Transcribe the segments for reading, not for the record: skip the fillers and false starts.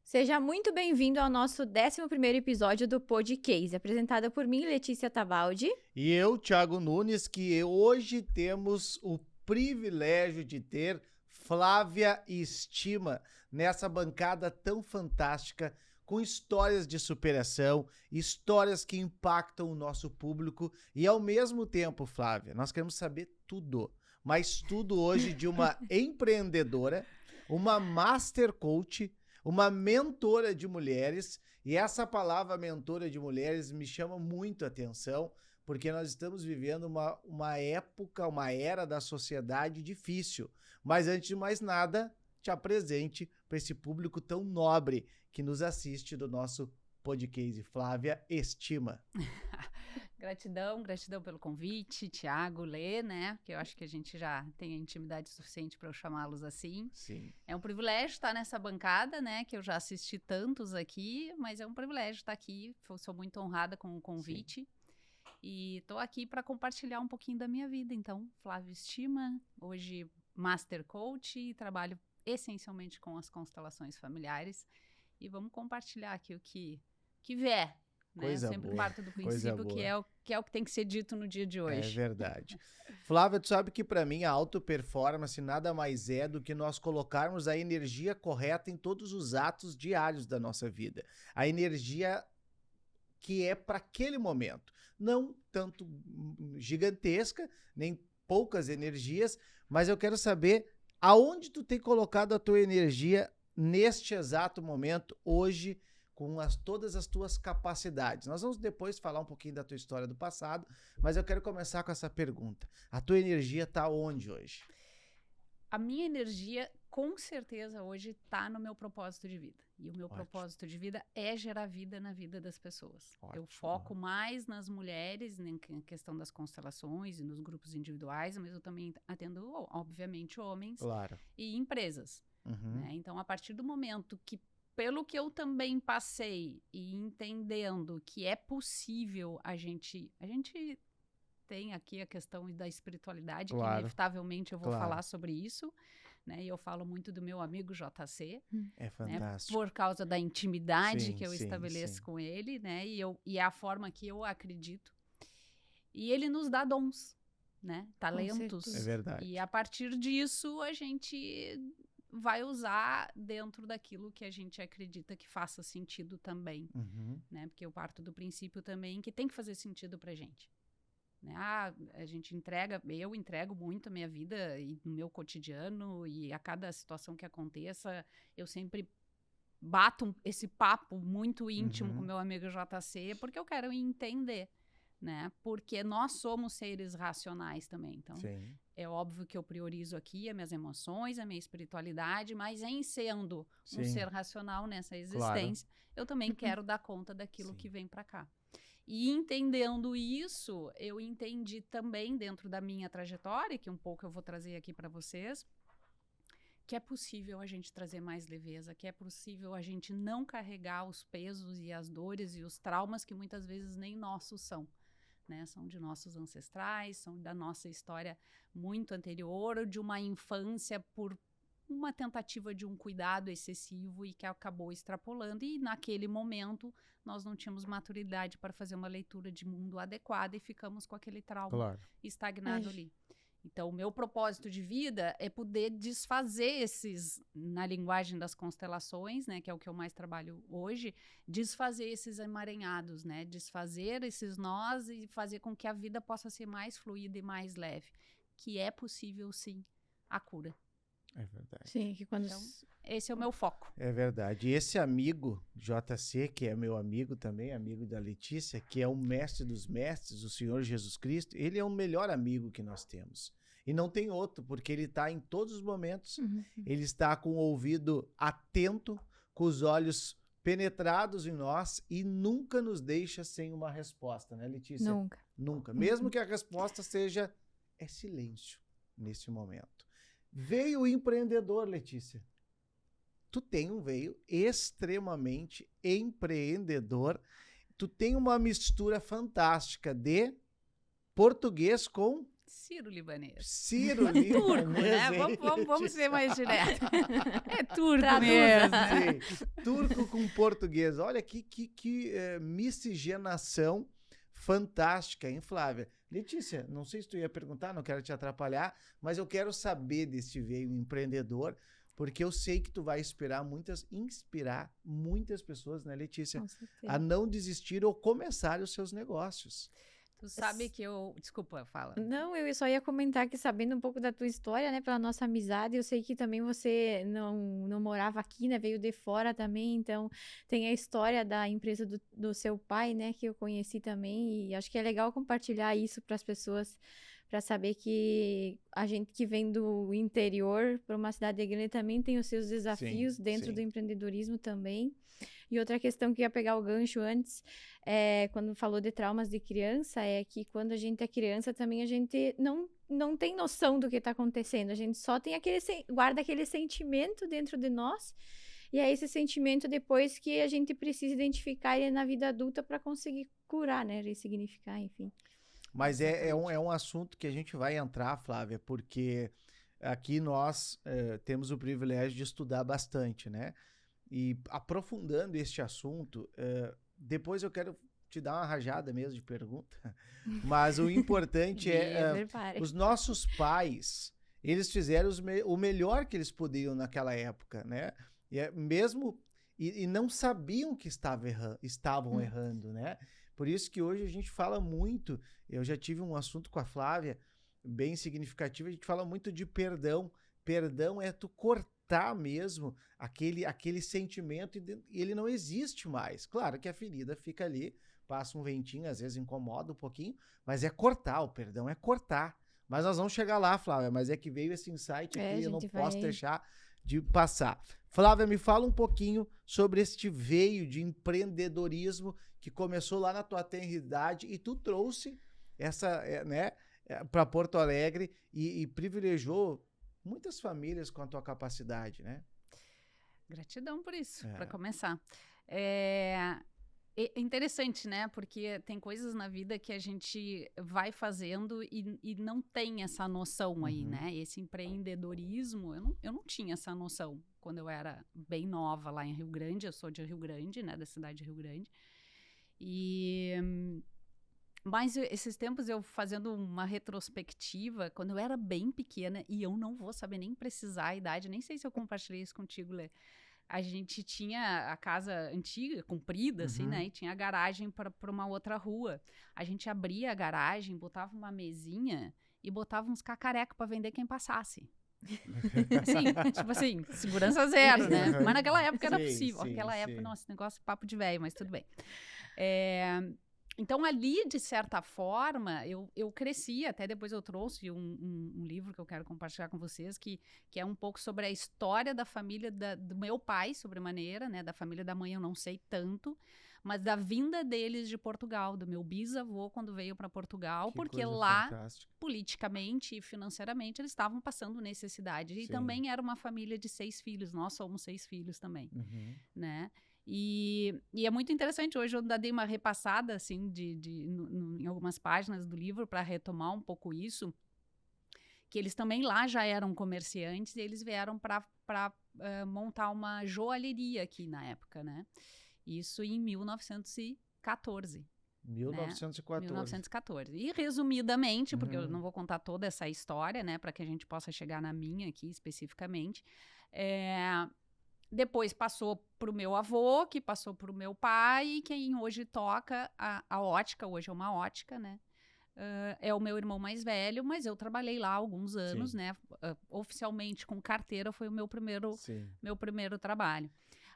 Seja muito bem-vindo ao nosso 11º episódio do Podcast, apresentada por mim, Letícia Tabaldi. E eu, Thiago Nunes, que hoje temos o privilégio de ter Flávia Estima nessa bancada tão fantástica, com histórias de superação, histórias que impactam o nosso público e, ao mesmo tempo, Flávia, nós queremos saber tudo, mas tudo hoje de uma empreendedora, uma master coach, uma mentora de mulheres, e essa palavra mentora de mulheres me chama muito a atenção, porque nós estamos vivendo uma época, uma era da sociedade difícil. Mas antes de mais nada, te apresente para esse público tão nobre que nos assiste do nosso podcast. Flávia Estima. Gratidão pelo convite, Thiago, Lê, né? Que eu acho que a gente já tem a intimidade suficiente para eu chamá-los assim. Sim. É um privilégio estar nessa bancada, né? Que eu já assisti tantos aqui, mas é um privilégio estar aqui. Eu sou muito honrada com o convite. Sim. E estou aqui para compartilhar um pouquinho da minha vida. Então, Flávia Estima, hoje Master Coach, e trabalho essencialmente com as constelações familiares. E vamos compartilhar aqui o que vier. Né? Sempre boa, parto do princípio que é o que tem que ser dito no dia de hoje. É verdade. Flávia, tu sabe que para mim a auto-performance nada mais é do que nós colocarmos a energia correta em todos os atos diários da nossa vida. A energia que é para aquele momento. Não tanto gigantesca, nem poucas energias, mas eu quero saber aonde tu tem colocado a tua energia neste exato momento, hoje, com todas as tuas capacidades. Nós vamos depois falar um pouquinho da tua história do passado, mas eu quero começar com essa pergunta. A tua energia está onde hoje? A minha energia, com certeza, hoje está no meu propósito de vida. E o meu propósito de vida é gerar vida na vida das pessoas. Eu foco mais nas mulheres, na questão das constelações e nos grupos individuais, mas eu também atendo, obviamente, homens e empresas. Né? Então, a partir do momento que, pelo que eu também passei e entendendo que é possível a gente tem aqui a questão da espiritualidade, que inevitavelmente eu vou falar sobre isso, né? E eu falo muito do meu amigo JC. É fantástico. Né? Por causa da intimidade que eu estabeleço com ele, né? E é a forma que eu acredito. E ele nos dá dons, né? Talentos. É verdade. E a partir disso, a gente vai usar dentro daquilo que a gente acredita que faça sentido também, né? Porque eu parto do princípio também que tem que fazer sentido pra gente. Né? Eu entrego muito a minha vida e no meu cotidiano, e a cada situação que aconteça, eu sempre bato esse papo muito íntimo com meu amigo JC, porque eu quero entender, né? Porque nós somos seres racionais também, então é óbvio que eu priorizo aqui as minhas emoções, a minha espiritualidade, mas em sendo um ser racional nessa existência, eu também quero dar conta daquilo que vem para cá. E entendendo isso, eu entendi também dentro da minha trajetória, que um pouco eu vou trazer aqui para vocês, que é possível a gente trazer mais leveza, que é possível a gente não carregar os pesos e as dores e os traumas que muitas vezes nem nossos são. Né? São de nossos ancestrais, são da nossa história muito anterior, de uma infância por uma tentativa de um cuidado excessivo e que acabou extrapolando, e naquele momento nós não tínhamos maturidade para fazer uma leitura de mundo adequada e ficamos com aquele trauma estagnado ali. Então, o meu propósito de vida é poder desfazer esses, na linguagem das constelações, né, que é o que eu mais trabalho hoje, desfazer esses emaranhados, né, desfazer esses nós e fazer com que a vida possa ser mais fluida e mais leve, que é possível, sim, a cura. É verdade. Sim, que quando... Então, esse é o meu foco. É verdade. E esse amigo, JC, que é meu amigo também, amigo da Letícia, que é o mestre dos mestres, o Senhor Jesus Cristo, ele é o melhor amigo que nós temos. E não tem outro, porque ele está em todos os momentos, ele está com o ouvido atento, com os olhos penetrados em nós e nunca nos deixa sem uma resposta, né, Letícia? Nunca. Nunca. Mesmo que a resposta seja, é silêncio nesse momento. Veio o empreendedor, Letícia. tu tem um veio extremamente empreendedor. Tu tem uma mistura fantástica de português com Ciro libanês. Ciro Turco, né? hein, Vamos ser mais direto. É turco Traduz, mesmo. né? Sim, turco com português. Olha que miscigenação fantástica, hein, Flávia? Letícia, não sei se tu ia perguntar, não quero te atrapalhar, mas eu quero saber desse veio empreendedor, porque eu sei que tu vai inspirar muitas pessoas, né, Letícia, Com certeza. a não desistir ou começar os seus negócios. Tu sabe que eu... Desculpa, fala. Não, eu só ia comentar que sabendo um pouco da tua história, né, pela nossa amizade, eu sei que também você não morava aqui, né, veio de fora também, então tem a história da empresa do seu pai, né, que eu conheci também, e acho que é legal compartilhar isso para as pessoas, para saber que a gente que vem do interior para uma cidade grande também tem os seus desafios dentro sim. do empreendedorismo também. E outra questão que eu ia pegar o gancho antes, quando falou de traumas de criança, é que quando a gente é criança também a gente não tem noção do que está acontecendo. A gente só tem guarda aquele sentimento dentro de nós. E é esse sentimento depois que a gente precisa identificar ele na vida adulta para conseguir curar, né? Ressignificar, enfim. Mas é um assunto que a gente vai entrar, Flávia, porque aqui nós temos o privilégio de estudar bastante, né? E aprofundando este assunto, depois eu quero te dar uma rajada mesmo de pergunta, mas o importante os nossos pais, eles fizeram o melhor que eles podiam naquela época, né? E não sabiam que estavam errando, né? Por isso que hoje a gente fala muito, eu já tive um assunto com a Flávia, bem significativo, a gente fala muito de perdão. Perdão é tu cortar mesmo aquele sentimento e ele não existe mais. Claro que a ferida fica ali, passa um ventinho, às vezes incomoda um pouquinho, mas é cortar, o perdão é cortar. Mas nós vamos chegar lá, Flávia, mas é que veio esse insight aqui, eu não posso deixar de passar. Flávia, me fala um pouquinho sobre este veio de empreendedorismo que começou lá na tua tenra idade e tu trouxe para Porto Alegre e privilegiou muitas famílias com a tua capacidade, né? Gratidão por isso, para começar. É interessante, né? Porque tem coisas na vida que a gente vai fazendo e não tem essa noção aí, né? Esse empreendedorismo, eu não tinha essa noção quando eu era bem nova lá em Rio Grande. Eu sou de Rio Grande, né? Da cidade de Rio Grande. Mas esses tempos eu fazendo uma retrospectiva, quando eu era bem pequena, e eu não vou saber nem precisar a idade, nem sei se eu compartilhei isso contigo, Lê. A gente tinha a casa antiga, comprida, assim, né? E tinha a garagem para uma outra rua. A gente abria a garagem, botava uma mesinha e botava uns cacarecos para vender quem passasse. Assim, tipo assim, segurança zero, né? Mas naquela época era possível. Naquela época, nossa, negócio papo de velho, mas tudo bem. Então, ali, de certa forma, eu cresci, até depois eu trouxe um livro que eu quero compartilhar com vocês, que é um pouco sobre a história da família do meu pai, sobremaneira, né? Da família da mãe eu não sei tanto, mas da vinda deles de Portugal, do meu bisavô quando veio para Portugal, porque lá, politicamente e financeiramente, eles estavam passando necessidade. E também era uma família de 6 filhos, nós somos 6 filhos também, né? E é muito interessante, hoje eu ainda dei uma repassada assim, em algumas páginas do livro para retomar um pouco isso, que eles também lá já eram comerciantes e eles vieram para montar uma joalheria aqui na época, né? Isso em 1914. 1914. E resumidamente, porque eu não vou contar toda essa história, né, para que a gente possa chegar na minha aqui especificamente, depois passou para o meu avô, que passou para o meu pai, e quem hoje toca a ótica, hoje é uma ótica, né? É o meu irmão mais velho, mas eu trabalhei lá alguns anos, né? Oficialmente com carteira foi o meu primeiro trabalho.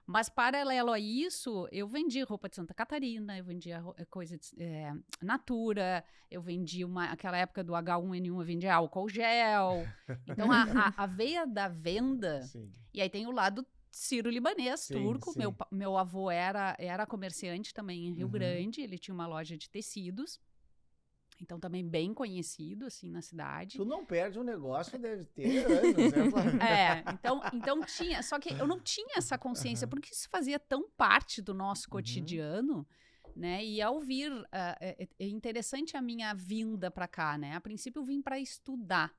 Mas paralelo a isso, eu vendi roupa de Santa Catarina, eu vendia coisa de Natura, eu vendi aquela época do H1N1, eu vendia álcool gel. Então a veia da venda, e aí tem o lado sírio-libanês, turco. Meu avô era comerciante também em Rio Grande, ele tinha uma loja de tecidos. Então, também bem conhecido, assim, na cidade. Tu não perde um negócio, deve ter anos, né, Flávia? Então tinha, só que eu não tinha essa consciência, porque isso fazia tão parte do nosso cotidiano, né? E ao vir, é interessante a minha vinda para cá, né? A princípio eu vim para estudar,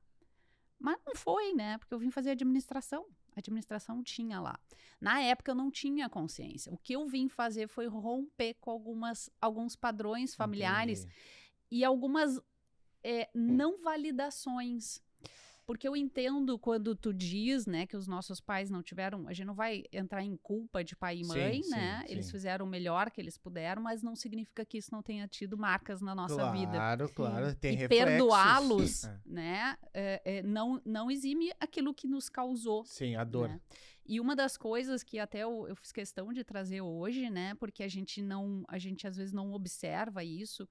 mas não foi, né? Porque eu vim fazer administração. A administração tinha lá. Na época eu não tinha consciência. O que eu vim fazer foi romper com alguns padrões familiares. Entendi. E algumas não validações. Porque eu entendo quando tu diz, né, que os nossos pais não tiveram... A gente não vai entrar em culpa de pai e mãe, Sim, né? sim, Eles sim. fizeram o melhor que eles puderam, mas não significa que isso não tenha tido marcas na nossa vida. Claro. Tem E reflexos. perdoá-los, né, não exime aquilo que nos causou. Sim, a dor. Né? E uma das coisas que até eu fiz questão de trazer hoje, né, porque a gente às vezes não observa isso,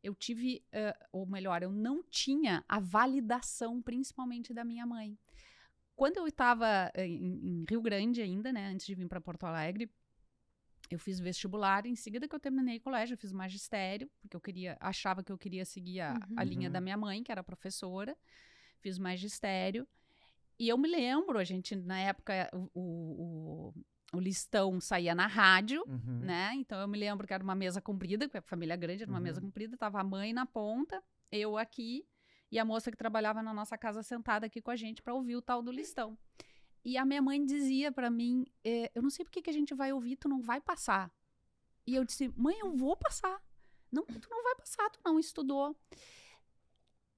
eu tive, ou melhor, eu não tinha a validação, principalmente da minha mãe. Quando eu estava em Rio Grande ainda, né, antes de vir para Porto Alegre, eu fiz vestibular, em seguida que eu terminei o colégio, eu fiz magistério, porque achava que eu queria seguir a linha da minha mãe, que era professora, fiz magistério, e eu me lembro, a gente, na época, o listão saía na rádio, né? Então eu me lembro que era uma mesa comprida, porque a família grande era uma mesa comprida, tava a mãe na ponta, eu aqui, e a moça que trabalhava na nossa casa sentada aqui com a gente para ouvir o tal do listão. E a minha mãe dizia para mim, eu não sei por que a gente vai ouvir, tu não vai passar. E eu disse, mãe, eu vou passar. Não, tu não vai passar, tu não estudou.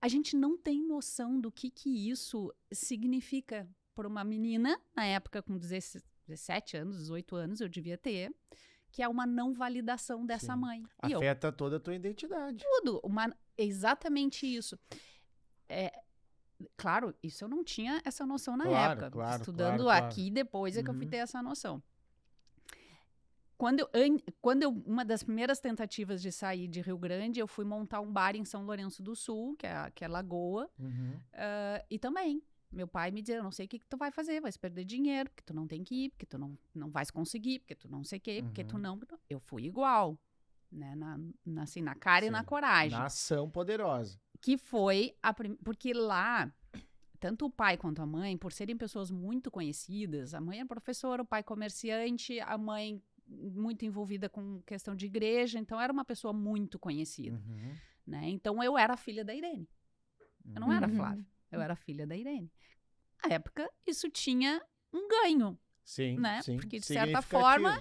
A gente não tem noção do que isso significa para uma menina, na época com 17 anos, 18 anos, eu devia ter, que é uma não validação dessa mãe. Afeta toda a tua identidade. Tudo, exatamente isso. Claro, isso eu não tinha essa noção na época. Estudando aqui, depois é que eu fui ter essa noção. Uma das primeiras tentativas de sair de Rio Grande, eu fui montar um bar em São Lourenço do Sul, que é Lagoa, e também. Meu pai me dizia, eu não sei o que tu vai fazer, vai perder dinheiro, porque tu não tem que ir, porque tu não vais conseguir, porque tu não sei o quê, porque tu não... Eu fui igual, né, na cara e na coragem. Na ação poderosa. Que foi, porque lá, tanto o pai quanto a mãe, por serem pessoas muito conhecidas, a mãe é professora, o pai comerciante, a mãe muito envolvida com questão de igreja, então era uma pessoa muito conhecida, né? Então eu era a filha da Irene, eu não era a Flávia. Eu era filha da Irene. Na época, isso tinha um ganho. Sim, né? sim. Porque, de certa forma,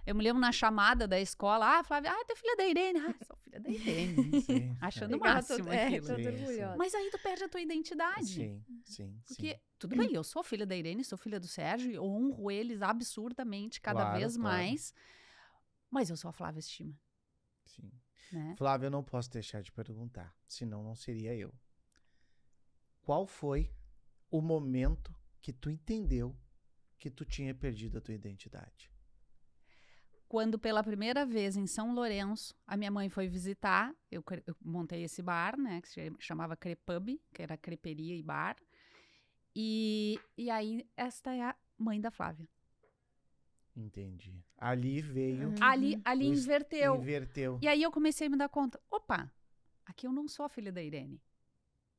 eu me lembro na chamada da escola, Flávia, tu é filha da Irene. Sou filha da Irene. Sim. Achando o máximo aquilo. Toda orgulhosa. Mas aí tu perde a tua identidade. Sim. Porque, tudo bem, eu sou filha da Irene, sou filha do Sérgio, e honro eles absurdamente, cada vez mais. Mas eu sou a Flávia Estima. Sim. Né? Flávia, eu não posso deixar de perguntar, senão não seria eu. Qual foi o momento que tu entendeu que tu tinha perdido a tua identidade? Quando pela primeira vez em São Lourenço, a minha mãe foi visitar, eu montei esse bar, né, que se chamava Crepub, que era creperia e bar. E aí, esta é a mãe da Flávia. Entendi. Ali veio... Ali inverteu. Inverteu. E aí eu comecei a me dar conta, opa, aqui eu não sou a filha da Irene.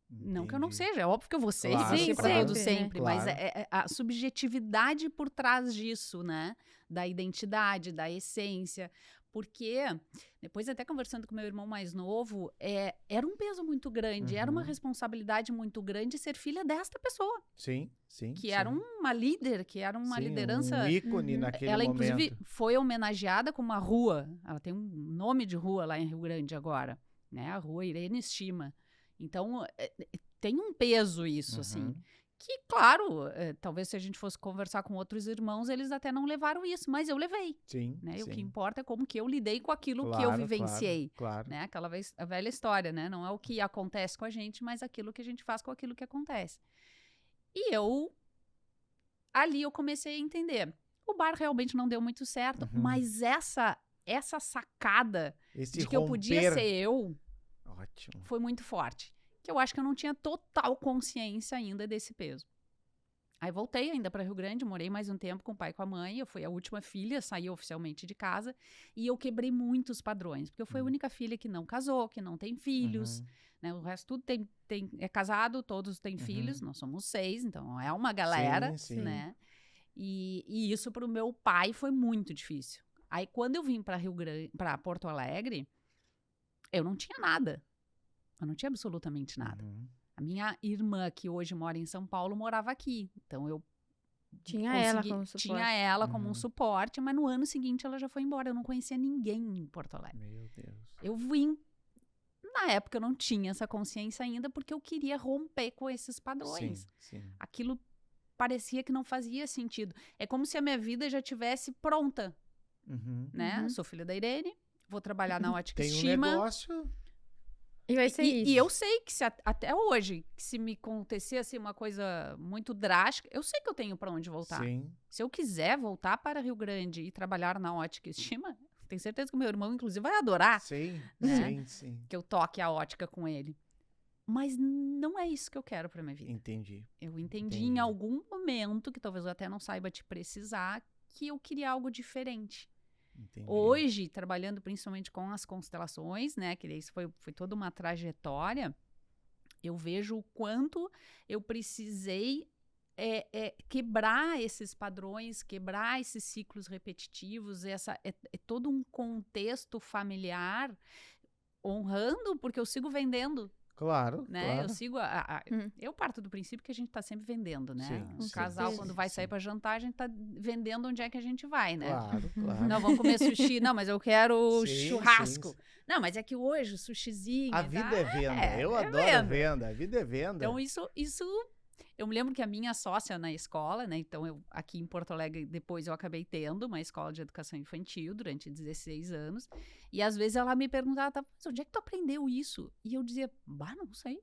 Entendi. Não que eu não seja, é óbvio que eu vou ser, Claro, sim, claro, tudo sempre, claro. mas é a subjetividade por trás disso, né, da identidade, da essência, porque depois até conversando com meu irmão mais novo, era um peso muito grande, era uma responsabilidade muito grande ser filha desta pessoa. Sim. Que era uma líder, que era uma liderança... um ícone naquele ela, momento. inclusive, foi homenageada com uma rua, ela tem um nome de rua lá em Rio Grande agora, né, a rua Irene Estima. Então, tem um peso isso, assim. Que, claro, talvez se a gente fosse conversar com outros irmãos, eles até não levaram isso, mas eu levei. Sim, né? sim. O que importa é como que eu lidei com aquilo que eu vivenciei. Claro. Né? A velha história, né? Não é o que acontece com a gente, mas aquilo que a gente faz com aquilo que acontece. E ali eu comecei a entender. O bar realmente não deu muito certo, mas essa sacada de que eu podia ser eu... Ótimo. Foi muito forte. Que eu acho que eu não tinha total consciência ainda desse peso. Aí voltei ainda para Rio Grande, morei mais um tempo com o pai e com a mãe. Eu fui a última filha, saí oficialmente de casa. E eu quebrei muitos padrões, porque eu fui a única filha que não casou, que não tem filhos. Né? O resto tudo é casado, todos têm filhos. Nós somos 6, então é uma galera, Sim. né? E isso para o meu pai foi muito difícil. Aí quando eu vim para Porto Alegre, eu não tinha nada. Eu não tinha absolutamente nada. A minha irmã, que hoje mora em São Paulo, morava aqui. Então, eu Tinha ela como suporte. Tinha ela como um suporte, mas no ano seguinte ela já foi embora. Eu não conhecia ninguém em Porto Alegre. Meu Deus. Eu vim. Na época, eu não tinha essa consciência ainda, porque eu queria romper com esses padrões. Sim. Aquilo parecia que não fazia sentido. É como se a minha vida já tivesse pronta. Né? Sou filha da Irene, vou trabalhar na Ótica Estima. Tem um negócio... E vai ser isso. E eu sei que até hoje, que se me acontecesse uma coisa muito drástica, eu sei que eu tenho para onde voltar. Sim. Se eu quiser voltar para Rio Grande e trabalhar na Ótica Estima, tenho certeza que o meu irmão, inclusive, vai adorar. Sim. Que eu toque a ótica com ele. Mas não é isso que eu quero para minha vida. Entendi. Eu entendi em algum momento, que talvez eu até não saiba te precisar, que eu queria algo diferente. Entendi. Hoje, trabalhando principalmente com as constelações, né, que isso foi toda uma trajetória, eu vejo o quanto eu precisei quebrar esses padrões, quebrar esses ciclos repetitivos, é todo um contexto familiar, honrando, porque eu sigo vendendo. Claro, né? claro. Eu sigo eu parto do princípio que a gente tá sempre vendendo, né? Sim, Um casal, quando vai sair para jantar, a gente tá vendendo onde é que a gente vai, né? Claro, claro. Não, vamos comer sushi. Não, mas eu quero Sim, churrasco. sim. Não, mas é que hoje o sushizinho... A vida é venda. Eu adoro venda. venda. A vida é venda. Então, isso... Eu me lembro que a minha sócia na escola, né? Então, aqui em Porto Alegre, depois eu acabei tendo uma escola de educação infantil durante 16 anos. E às vezes ela me perguntava, onde é que tu aprendeu isso? E eu dizia, não sei.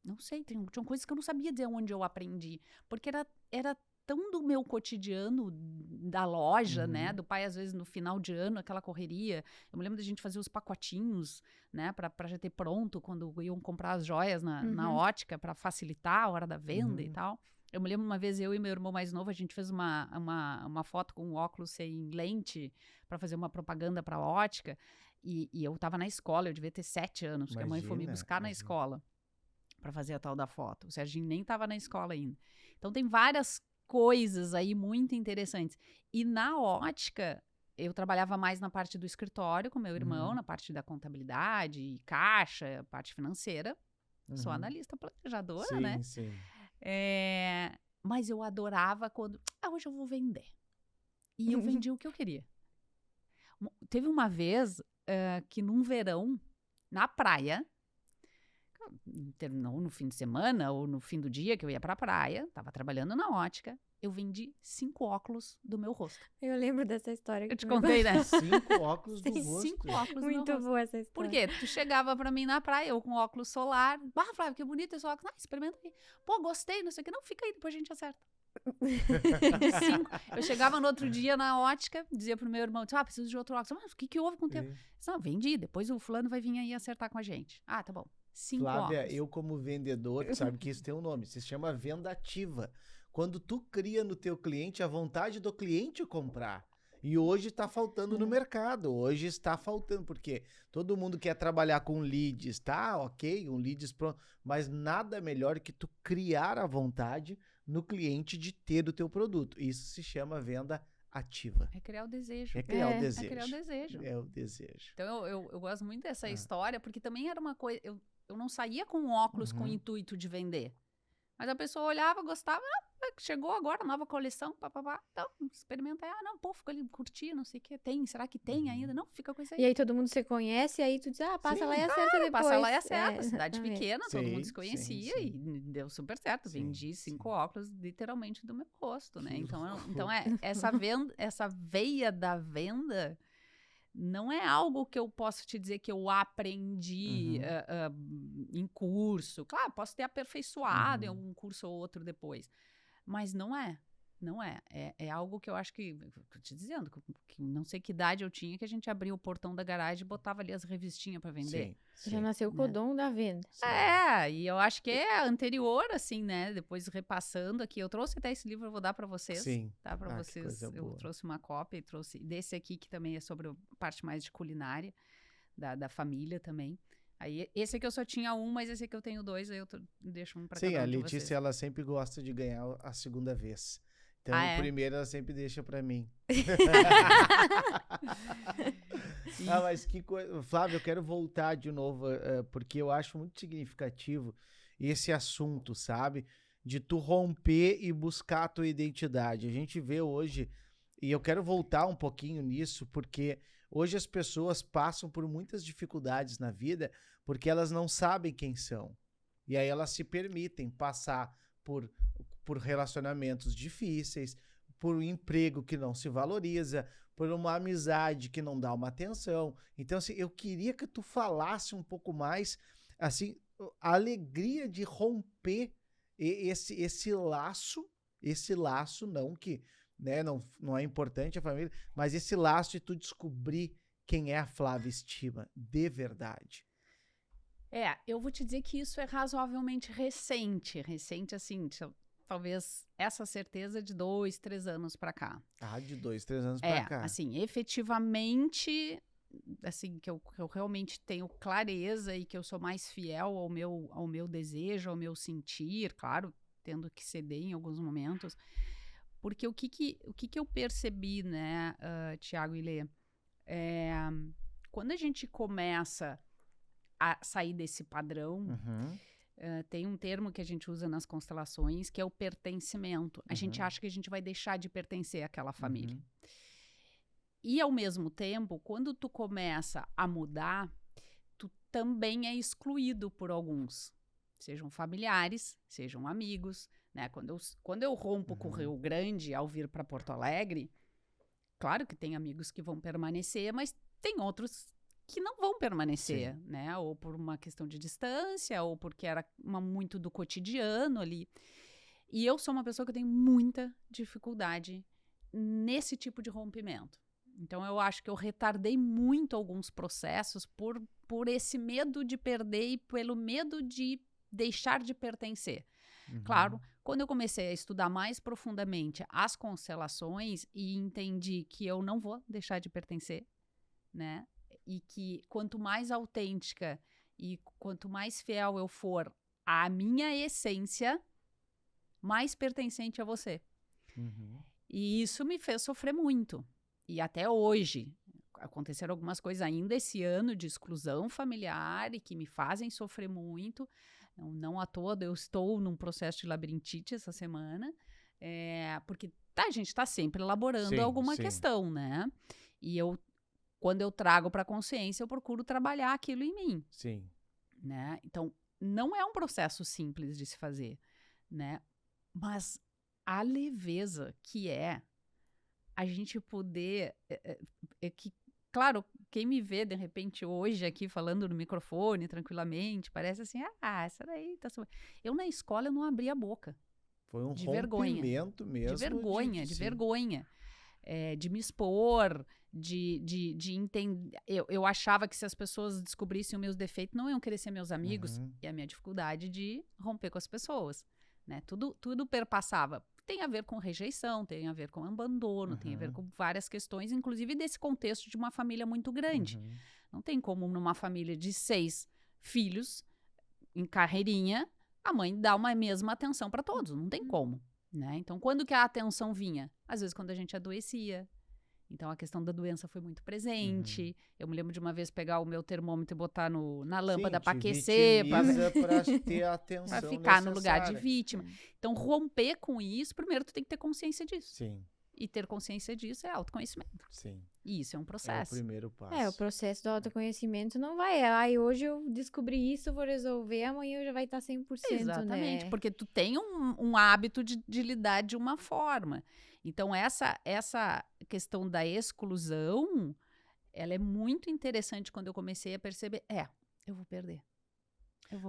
Não sei, tinham coisas que eu não sabia dizer onde eu aprendi. Porque era tão do meu cotidiano, da loja, né? Do pai, às vezes, no final de ano, aquela correria. Eu me lembro da gente fazer os pacotinhos, né? Pra já ter pronto quando iam comprar as joias na ótica, para facilitar a hora da venda e tal. Eu me lembro uma vez, eu e meu irmão mais novo, a gente fez uma foto com um óculos sem lente para fazer uma propaganda para ótica. E eu tava na escola, eu devia ter 7 anos, porque a mãe foi me buscar na escola para fazer a tal da foto. O Serginho nem tava na escola ainda. Então, tem várias coisas aí muito interessantes. E na ótica, eu trabalhava mais na parte do escritório com meu irmão, na parte da contabilidade, caixa, parte financeira. Sou analista planejadora, né? Sim. Mas eu adorava quando... hoje eu vou vender. E eu vendi o que eu queria. Teve uma vez que num verão, na praia, não no fim de semana ou no fim do dia que eu ia pra praia, tava trabalhando na ótica, eu vendi 5 óculos do meu rosto. Eu lembro dessa história. Eu te contei, né? 5 óculos do rosto. 5 óculos Muito do meu rosto. boa essa história. Por quê? Tu chegava pra mim na praia, eu com óculos solar. Flávio, que bonito esse óculos. Experimenta aí. Pô, gostei, não sei o que. Não, fica aí, depois a gente acerta. De 5. Eu chegava no outro dia na ótica, dizia pro meu irmão, preciso de outro óculos. Mas o que houve com o tempo? Não, vendi, depois o fulano vai vir aí acertar com a gente. Tá bom. 5 Flávia, óculos. eu como vendedor, tu sabe que isso tem um nome, se chama venda ativa. Quando tu cria no teu cliente a vontade do cliente comprar. E hoje está faltando no mercado, hoje está faltando, porque todo mundo quer trabalhar com leads, tá? Ok, um leads pronto, mas nada melhor que tu criar a vontade no cliente de ter o teu produto. Isso se chama venda ativa. É criar o desejo. É criar o desejo. É criar o desejo. É o desejo. Então, eu gosto muito dessa história, porque também era uma coisa... Eu não saía com óculos com o intuito de vender. Mas a pessoa olhava, gostava, chegou agora, nova coleção, papapá. Então, experimenta aí. Não, fica ali, curtir, não sei o que. Será que tem ainda? Não, fica com isso aí. E aí todo mundo se conhece, e aí tu diz, passa lá e acerta depois. Passa lá e acerta. Cidade pequena, todo mundo se Sim, conhecia sim. e deu super certo. Vendi 5 óculos literalmente do meu rosto, né? Então, essa veia da venda não é algo que eu posso te dizer que eu aprendi em curso. Claro, posso ter aperfeiçoado em algum curso ou outro depois. Mas não é. Não é. É algo que eu acho que, tô te dizendo, que não sei que idade eu tinha, que a gente abria o portão da garagem e botava ali as revistinhas para vender. Sim, Já nasceu com o dom da venda. sim. E eu acho que é anterior, assim, né? Depois repassando aqui, eu trouxe até esse livro, eu vou dar para vocês. Sim. Tá, para Que vocês. coisa Eu boa. trouxe uma cópia e trouxe desse aqui, que também é sobre a parte mais de culinária, da família também. Aí, esse aqui eu só tinha um, mas esse aqui eu tenho 2, aí eu deixo um para cada um Sim, a de Letícia, vocês. ela sempre gosta de ganhar a segunda vez. Então, Ah, o é? primeiro ela sempre deixa pra mim. Mas que coisa. Flávio, eu quero voltar de novo, porque eu acho muito significativo esse assunto, sabe? De tu romper e buscar a tua identidade. A gente vê hoje, e eu quero voltar um pouquinho nisso, porque hoje as pessoas passam por muitas dificuldades na vida porque elas não sabem quem são. E aí elas se permitem passar por relacionamentos difíceis, por um emprego que não se valoriza, por uma amizade que não dá uma atenção. Então, assim, eu queria que tu falasse um pouco mais, assim, a alegria de romper esse laço, não que, né, não é importante a família, mas esse laço de tu descobrir quem é a Flávia Estima, de verdade. Eu vou te dizer que isso é razoavelmente recente. Recente, assim, talvez essa certeza de 2, 3 anos para cá. De 2, 3 anos pra cá. Assim, efetivamente, assim, que eu realmente tenho clareza e que eu sou mais fiel ao meu desejo, ao meu sentir, claro, tendo que ceder em alguns momentos. Porque o que eu percebi, né, Tiago e Lê, quando a gente começa a sair desse padrão, Uhum. tem um termo que a gente usa nas constelações, que é o pertencimento. A gente acha que a gente vai deixar de pertencer àquela família. E, ao mesmo tempo, quando tu começa a mudar, tu também é excluído por alguns. Sejam familiares, sejam amigos, né? Quando eu rompo com o Rio Grande ao vir para Porto Alegre, claro que tem amigos que vão permanecer, mas tem outros que não vão permanecer, né? Ou por uma questão de distância, ou porque era muito do cotidiano ali. E eu sou uma pessoa que tem muita dificuldade nesse tipo de rompimento. Então, eu acho que eu retardei muito alguns processos por esse medo de perder e pelo medo de deixar de pertencer. Claro, quando eu comecei a estudar mais profundamente as constelações e entendi que eu não vou deixar de pertencer, né? E que quanto mais autêntica e quanto mais fiel eu for à minha essência, mais pertencente a você. E isso me fez sofrer muito. E até hoje, aconteceram algumas coisas ainda esse ano de exclusão familiar e que me fazem sofrer muito. Não à toa, eu estou num processo de labirintite essa semana, porque a gente está sempre elaborando alguma questão, né? E quando eu trago para a consciência, eu procuro trabalhar aquilo em mim. Sim. Né? Então, não é um processo simples de se fazer, né? Mas a leveza que é a gente poder... Claro, quem me vê, de repente, hoje aqui falando no microfone, tranquilamente, parece assim, essa daí tá... Eu, na escola, eu não abria a boca. Foi um de rompimento mesmo. De vergonha. De me expor, de entender. Eu achava que se as pessoas descobrissem os meus defeitos, não iam querer ser meus amigos. E a minha dificuldade de romper com as pessoas. Né? Tudo perpassava. Tem a ver com rejeição, tem a ver com abandono, tem a ver com várias questões, inclusive desse contexto de uma família muito grande. Não tem como numa família de 6 filhos, em carreirinha, a mãe dar uma mesma atenção para todos. Não tem como. Né? Então, quando que a atenção vinha? Às vezes, quando a gente adoecia. Então, a questão da doença foi muito presente. Eu me lembro de uma vez pegar o meu termômetro e botar na lâmpada para aquecer. Para ter a atenção para ficar necessária. No lugar de vítima. Então, romper com isso, primeiro tu tem que ter consciência disso. Sim. E ter consciência disso é autoconhecimento. Sim. E isso é um processo. É o primeiro passo. O processo do autoconhecimento não vai. Hoje eu descobri isso, vou resolver, amanhã já vai estar 100%, Exatamente, né? porque tu tem um hábito de lidar de uma forma. Então, essa questão da exclusão, ela é muito interessante quando eu comecei a perceber, eu vou perder.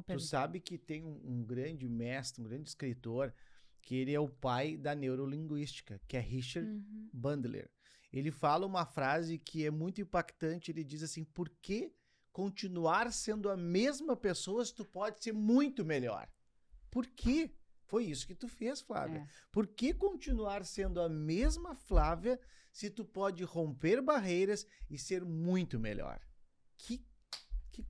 Tu sabe que tem um grande mestre, um grande escritor, que ele é o pai da neurolinguística, que é Richard Bandler. Ele fala uma frase que é muito impactante, ele diz assim, por que continuar sendo a mesma pessoa se tu pode ser muito melhor? Por quê? Foi isso que tu fez, Flávia. Por que continuar sendo a mesma Flávia se tu pode romper barreiras e ser muito melhor? Que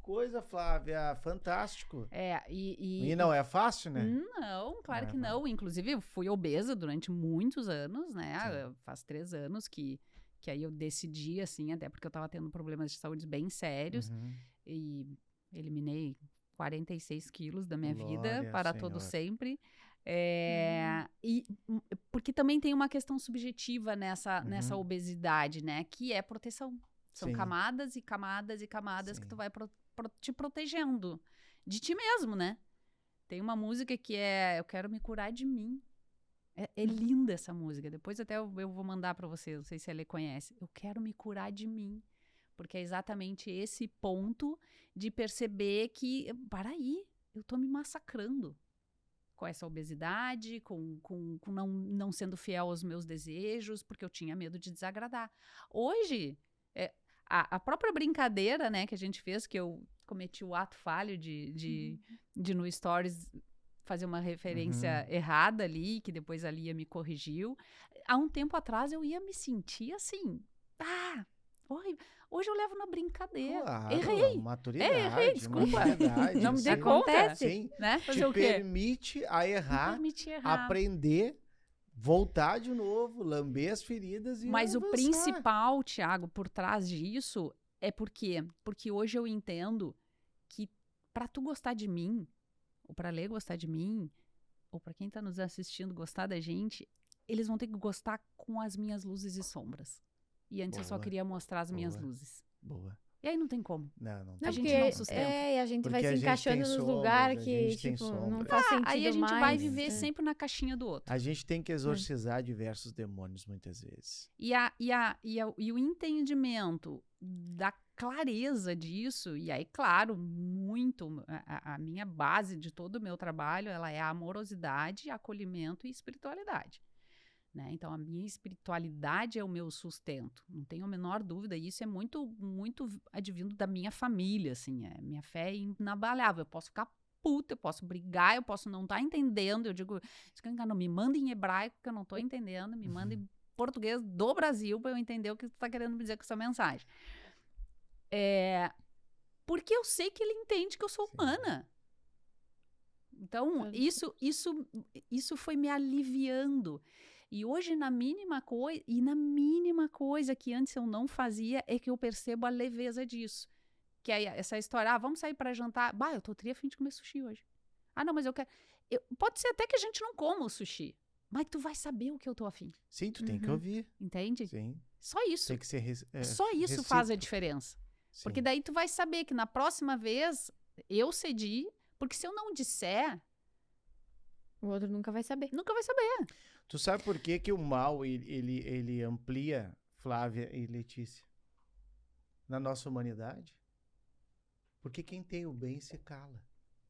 coisa, Flávia. Fantástico. E não é fácil, né? Não, claro que não. Inclusive, eu fui obesa durante muitos anos, né? Sim. Faz 3 anos que aí eu decidi, assim, até porque eu tava tendo problemas de saúde bem sérios. E eliminei 46 quilos da minha vida para todo sempre. E porque também tem uma questão subjetiva nessa obesidade, né? Que é proteção. São camadas e camadas e camadas que tu vai te protegendo de ti mesmo, né? Tem uma música que é Eu Quero Me Curar de Mim. É linda essa música. Depois até eu vou mandar pra você, não sei se ela conhece. Eu quero me curar de mim. Porque é exatamente esse ponto de perceber que, para aí, eu tô me massacrando com essa obesidade, com não sendo fiel aos meus desejos, porque eu tinha medo de desagradar. Hoje, a própria brincadeira, né, que a gente fez, que eu cometi o ato falho de no Stories fazer uma referência errada ali, que depois a Lia me corrigiu. Há um tempo atrás eu ia me sentir assim, hoje eu levo na brincadeira. Claro, errei. Maturidade. Errei, desculpa. Não me dei conta. Sim, né? Fazer te o quê? permite a errar, aprender, voltar de novo, lamber as feridas e Mas avançar. O principal, Thiago, por trás disso é porque hoje eu entendo que pra tu gostar de mim, ou pra Lê gostar de mim, ou pra quem tá nos assistindo gostar da gente, eles vão ter que gostar com as minhas luzes e sombras. E antes eu só queria mostrar as minhas luzes. Boa. E aí não tem como. Não a gente não sustenta. E a gente Porque vai se encaixando nos lugares que, tipo, não faz sentido mais. Aí a gente vai viver sempre na caixinha do outro. A gente tem que exorcizar diversos demônios muitas vezes. E o entendimento da clareza disso, e aí, claro, muito, a minha base de todo o meu trabalho, ela é a amorosidade, acolhimento e espiritualidade. Né? Então, a minha espiritualidade é o meu sustento, não tenho a menor dúvida, e isso é muito, muito advindo da minha família, assim, minha fé é inabalável, eu posso ficar puta, eu posso brigar, eu posso não estar entendendo, eu digo, não me manda em hebraico que eu não estou entendendo, me manda em português do Brasil para eu entender o que tu está querendo me dizer com essa mensagem. Porque eu sei que ele entende que eu sou humana. Então, isso foi me aliviando. E hoje, na mínima coisa que antes eu não fazia, é que eu percebo a leveza disso. Que é essa história, vamos sair para jantar. Eu tô a fim de comer sushi hoje. Não, mas eu quero... pode ser até que a gente não coma o sushi, mas tu vai saber o que eu tô afim. Sim, tu tem que ouvir. Entende? Sim. Só isso. Tem que ser Só isso recíproco. Faz a diferença. Sim. Porque daí tu vai saber que na próxima vez eu cedi, porque se eu não disser... O outro nunca vai saber. Nunca vai saber. Tu sabe por que o mal, ele amplia Flávia e Letícia na nossa humanidade? Porque quem tem o bem se cala.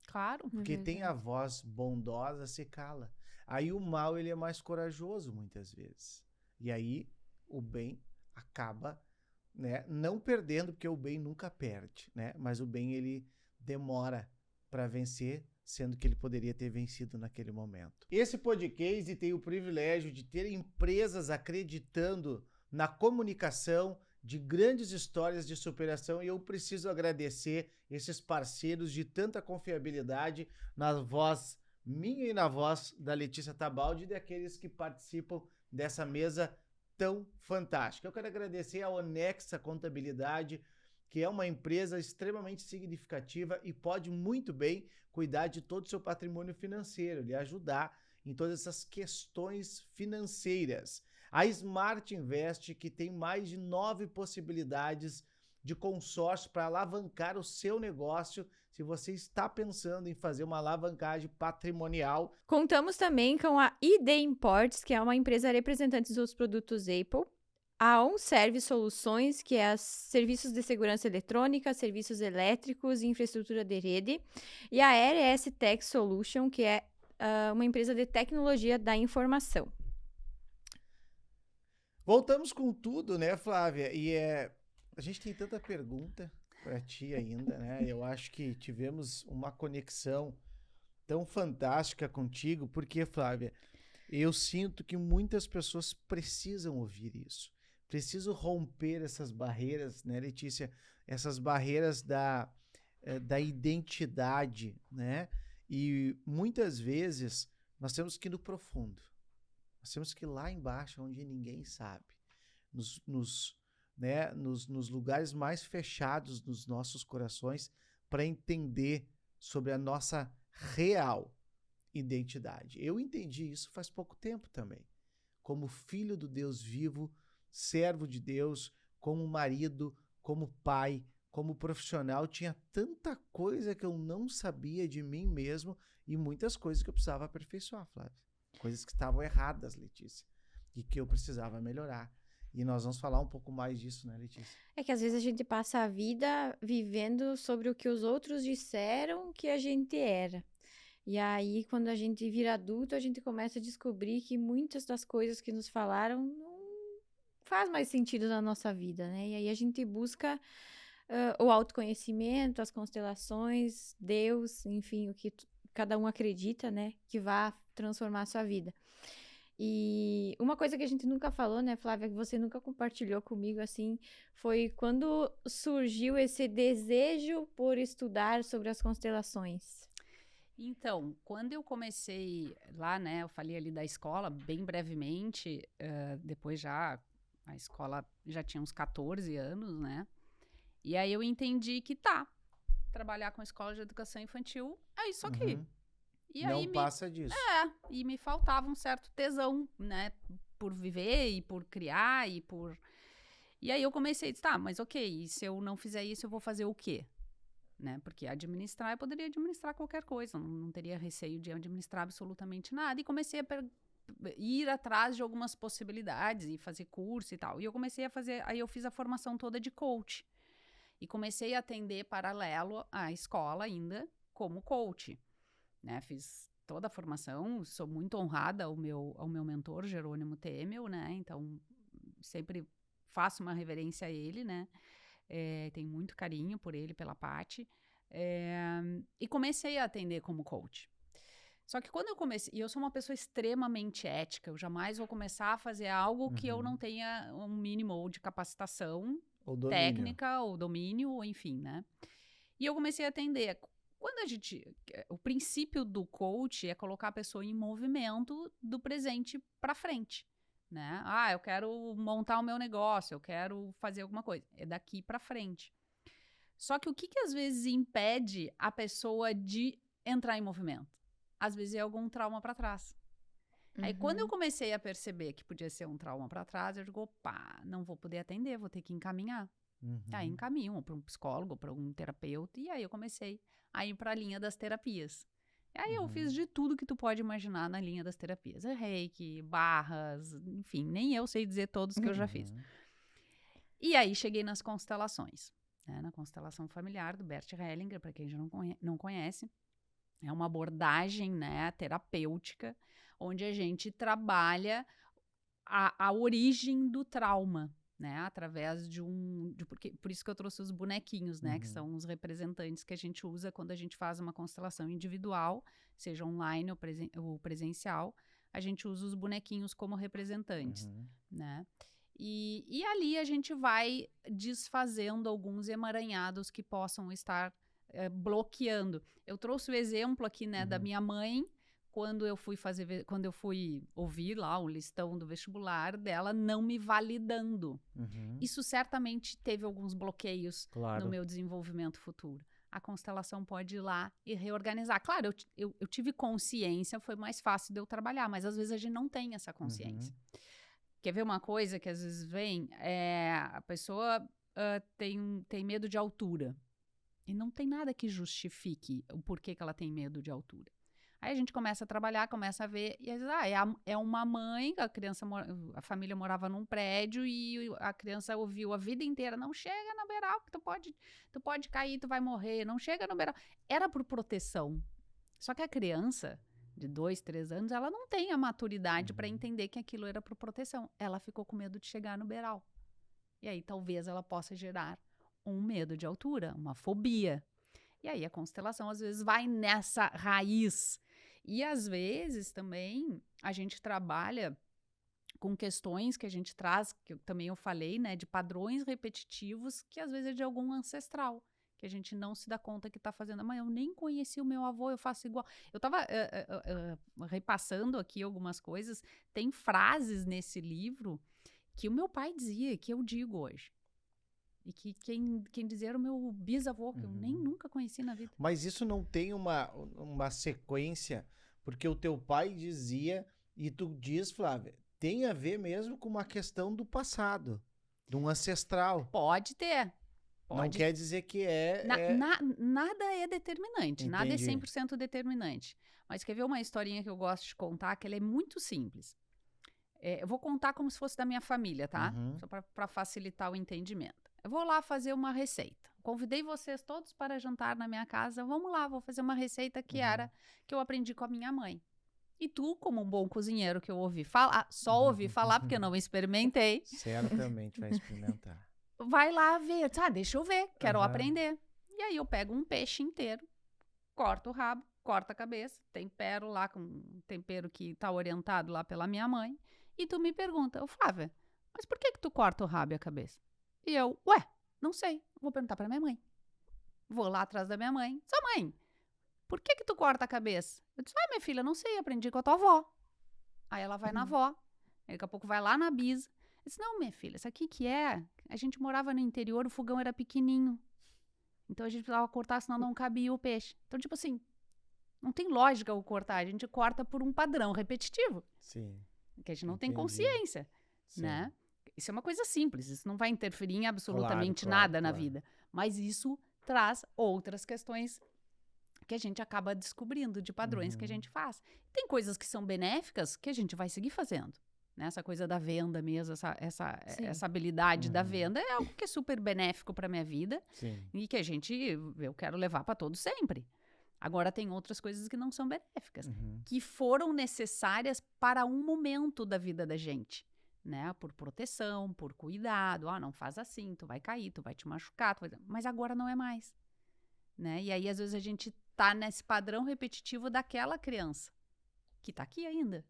Claro. Porque tem a voz bondosa se cala. Aí o mal, ele é mais corajoso muitas vezes. E aí o bem acaba, né, não perdendo, porque o bem nunca perde, né? Mas o bem, ele demora para vencer, sendo que ele poderia ter vencido naquele momento. Esse podcast tem o privilégio de ter empresas acreditando na comunicação de grandes histórias de superação, e eu preciso agradecer esses parceiros de tanta confiabilidade na voz minha e na voz da Letícia Tabaldi e daqueles que participam dessa mesa tão fantástica. Eu quero agradecer a Onexa Contabilidade, que é uma empresa extremamente significativa e pode muito bem cuidar de todo o seu patrimônio financeiro, lhe ajudar em todas essas questões financeiras. A Smart Invest, que tem mais de 9 possibilidades de consórcio para alavancar o seu negócio, se você está pensando em fazer uma alavancagem patrimonial. Contamos também com a ID Imports, que é uma empresa representante dos produtos Apple, a OnServe Soluções, que é serviços de segurança eletrônica, serviços elétricos e infraestrutura de rede, e a RS Tech Solution, que é uma empresa de tecnologia da informação. Voltamos com tudo, né, Flávia? E a gente tem tanta pergunta para ti ainda, né? Eu acho que tivemos uma conexão tão fantástica contigo, porque, Flávia, eu sinto que muitas pessoas precisam ouvir isso. Precisam romper essas barreiras, né, Letícia? Essas barreiras da identidade, né? E muitas vezes nós temos que ir no profundo. Nós temos que ir lá embaixo, onde ninguém sabe. Nos lugares mais fechados dos nossos corações, para entender sobre a nossa real identidade. Eu entendi isso faz pouco tempo também. Como filho do Deus vivo, servo de Deus, como marido, como pai, como profissional, tinha tanta coisa que eu não sabia de mim mesmo e muitas coisas que eu precisava aperfeiçoar, Flávia. Coisas que estavam erradas, Letícia, e que eu precisava melhorar. E nós vamos falar um pouco mais disso, né, Letícia? É que às vezes a gente passa a vida vivendo sobre o que os outros disseram que a gente era. E aí, quando a gente vira adulto, a gente começa a descobrir que muitas das coisas que nos falaram não faz mais sentido na nossa vida, né? E aí a gente busca o autoconhecimento, as constelações, Deus, enfim, o que cada um acredita, né? Que vá transformar a sua vida. E uma coisa que a gente nunca falou, né, Flávia, que você nunca compartilhou comigo, assim, foi quando surgiu esse desejo por estudar sobre as constelações. Então, quando eu comecei lá, né, eu falei ali da escola, bem brevemente, depois já, a escola já tinha uns 14 anos, né, e aí eu entendi que trabalhar com escola de educação infantil é isso aqui. E não aí passa disso. E me faltava um certo tesão, né, por viver e por criar e por... E aí eu comecei a dizer, mas ok, e se eu não fizer isso, eu vou fazer o quê? Né? Porque administrar, eu poderia administrar qualquer coisa, não teria receio de administrar absolutamente nada. E comecei a ir atrás de algumas possibilidades e fazer curso e tal. E eu comecei a fazer, aí eu fiz a formação toda de coach. E comecei a atender paralelo à escola ainda como coach. Né? Fiz toda a formação, sou muito honrada ao meu mentor, Jerônimo Temel, né? Então, sempre faço uma reverência a ele, né? Tenho muito carinho por ele, pela Paty. E comecei a atender como coach. Só que quando eu comecei... E eu sou uma pessoa extremamente ética. Eu jamais vou começar a fazer algo que eu não tenha um mínimo ou de capacitação ou técnica, ou domínio, ou enfim, né? E eu comecei a atender... O princípio do coach é colocar a pessoa em movimento do presente para frente, né? Eu quero montar o meu negócio, eu quero fazer alguma coisa. É daqui para frente. Só que o que às vezes impede a pessoa de entrar em movimento? Às vezes é algum trauma para trás. Aí quando eu comecei a perceber que podia ser um trauma para trás, eu digo, opa, não vou poder atender, vou ter que encaminhar. Aí encaminho para um psicólogo, para um terapeuta, e aí eu comecei a ir para a linha das terapias. E aí eu fiz de tudo que tu pode imaginar na linha das terapias. Reiki, barras, enfim, nem eu sei dizer todos que eu já fiz. E aí cheguei nas constelações, né? Na constelação familiar do Bert Hellinger, para quem já não conhece. É uma abordagem, né, terapêutica, onde a gente trabalha a origem do trauma, né, através por isso que eu trouxe os bonequinhos, né, que são os representantes que a gente usa quando a gente faz uma constelação individual, seja online ou presencial, a gente usa os bonequinhos como representantes, né, e ali a gente vai desfazendo alguns emaranhados que possam estar bloqueando. Eu trouxe o exemplo aqui, né, da minha mãe, quando eu fui ouvir lá o listão do vestibular dela, não me validando. Isso certamente teve alguns bloqueios no meu desenvolvimento futuro. A constelação pode ir lá e reorganizar. Claro, eu tive consciência, foi mais fácil de eu trabalhar, mas às vezes a gente não tem essa consciência. Quer ver uma coisa que às vezes vem? A pessoa tem medo de altura. E não tem nada que justifique o porquê que ela tem medo de altura. Aí a gente começa a trabalhar, começa a ver, e às vezes, é uma mãe, a família morava num prédio e a criança ouviu a vida inteira, não chega no beiral, que tu pode cair, tu vai morrer, não chega no beiral. Era por proteção. Só que a criança de 2, 3 anos, ela não tem a maturidade para entender que aquilo era por proteção. Ela ficou com medo de chegar no beiral. E aí talvez ela possa gerar um medo de altura, uma fobia. E aí a constelação às vezes vai nessa raiz. E às vezes também a gente trabalha com questões que a gente traz, que também eu falei, né, de padrões repetitivos, que às vezes é de algum ancestral, que a gente não se dá conta que está fazendo. Amanhã eu nem conheci o meu avô, eu faço igual. Eu estava repassando aqui algumas coisas, tem frases nesse livro que o meu pai dizia, que eu digo hoje. E que quem dizia era o meu bisavô, que eu nem nunca conheci na vida. Mas isso não tem uma sequência, porque o teu pai dizia, e tu diz, Flávia, tem a ver mesmo com uma questão do passado, de um ancestral. Pode ter. Não quer dizer que Nada é determinante, nada é Entendi. 100% determinante. Mas quer ver uma historinha que eu gosto de contar, que ela é muito simples. Eu vou contar como se fosse da minha família, tá? Só para facilitar o entendimento. Eu vou lá fazer uma receita. Convidei vocês todos para jantar na minha casa. Vamos lá, vou fazer uma receita que eu aprendi com a minha mãe. E tu, como um bom cozinheiro que eu ouvi falar, só ouvi falar porque eu não experimentei. Certamente vai experimentar. Vai lá ver. Deixa eu ver, quero aprender. E aí eu pego um peixe inteiro, corto o rabo, corto a cabeça, tempero lá com um tempero que tá orientado lá pela minha mãe. E tu me pergunta, Flávia, mas por que tu corta o rabo e a cabeça? E eu, não sei, vou perguntar pra minha mãe. Vou lá atrás da minha mãe. Sua mãe, por que tu corta a cabeça? Eu disse, minha filha, não sei, aprendi com a tua avó. Aí ela vai na avó, aí daqui a pouco vai lá na bisa. Eu disse, não, minha filha, isso aqui que é? A gente morava no interior, o fogão era pequenininho. Então a gente precisava cortar, senão não cabia o peixe. Então, tipo assim, não tem lógica o cortar, a gente corta por um padrão repetitivo. Sim. Que a gente não tem consciência, né? Isso é uma coisa simples, isso não vai interferir em absolutamente nada na vida. Mas isso traz outras questões que a gente acaba descobrindo de padrões que a gente faz. Tem coisas que são benéficas que a gente vai seguir fazendo. Né? Essa coisa da venda mesmo, essa habilidade da venda é algo que é super benéfico para minha vida. Sim. E que eu quero levar para todo sempre. Agora tem outras coisas que não são benéficas, que foram necessárias para um momento da vida da gente. Né? Por proteção, por cuidado. Não faz assim, tu vai cair, tu vai te machucar. Mas agora não é mais. Né? E aí, às vezes, a gente tá nesse padrão repetitivo daquela criança, que tá aqui ainda.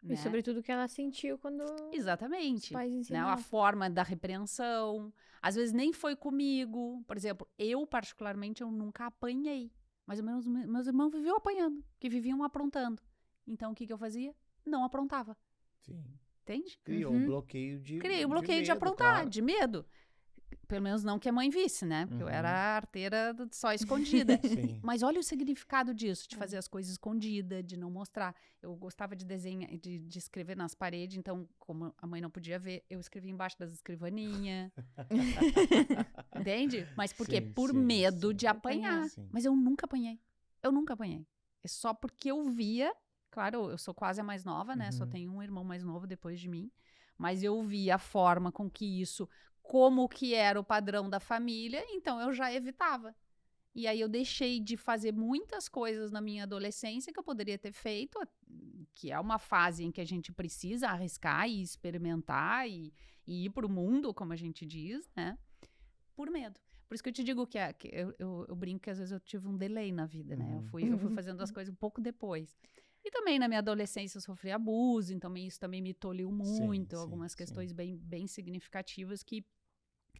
Né? E sobretudo que ela sentiu quando Exatamente. os pais Né? ensinavam. A forma da repreensão. Às vezes nem foi comigo. Por exemplo, eu, particularmente, eu nunca apanhei. Mas meus irmãos viviam apanhando, que viviam aprontando. Então, o que eu fazia? Não aprontava. Sim. Entende? Criou um bloqueio de Criei o bloqueio de medo, aprontar, claro. de medo. Pelo menos não que a mãe visse, né? Porque eu era arteira só escondida. Sim. Mas olha o significado disso, de fazer as coisas escondidas, de não mostrar. Eu gostava de desenhar, de escrever nas paredes, então, como a mãe não podia ver, eu escrevia embaixo das escrivaninhas. Entende? Mas por quê? Por medo de apanhar. Sim. Mas eu nunca apanhei. Eu nunca apanhei. É só porque eu via. Claro, eu sou quase a mais nova, né? Só tenho um irmão mais novo depois de mim. Mas eu via a forma com que isso, como que era o padrão da família, então eu já evitava. E aí eu deixei de fazer muitas coisas na minha adolescência que eu poderia ter feito, que é uma fase em que a gente precisa arriscar e experimentar e ir para o mundo, como a gente diz, né? Por medo. Por isso que eu te digo que eu brinco que às vezes eu tive um delay na vida, né? Eu fui fazendo as coisas um pouco depois. E também na minha adolescência eu sofri abuso, então isso também me tolhiu muito, algumas questões bem significativas que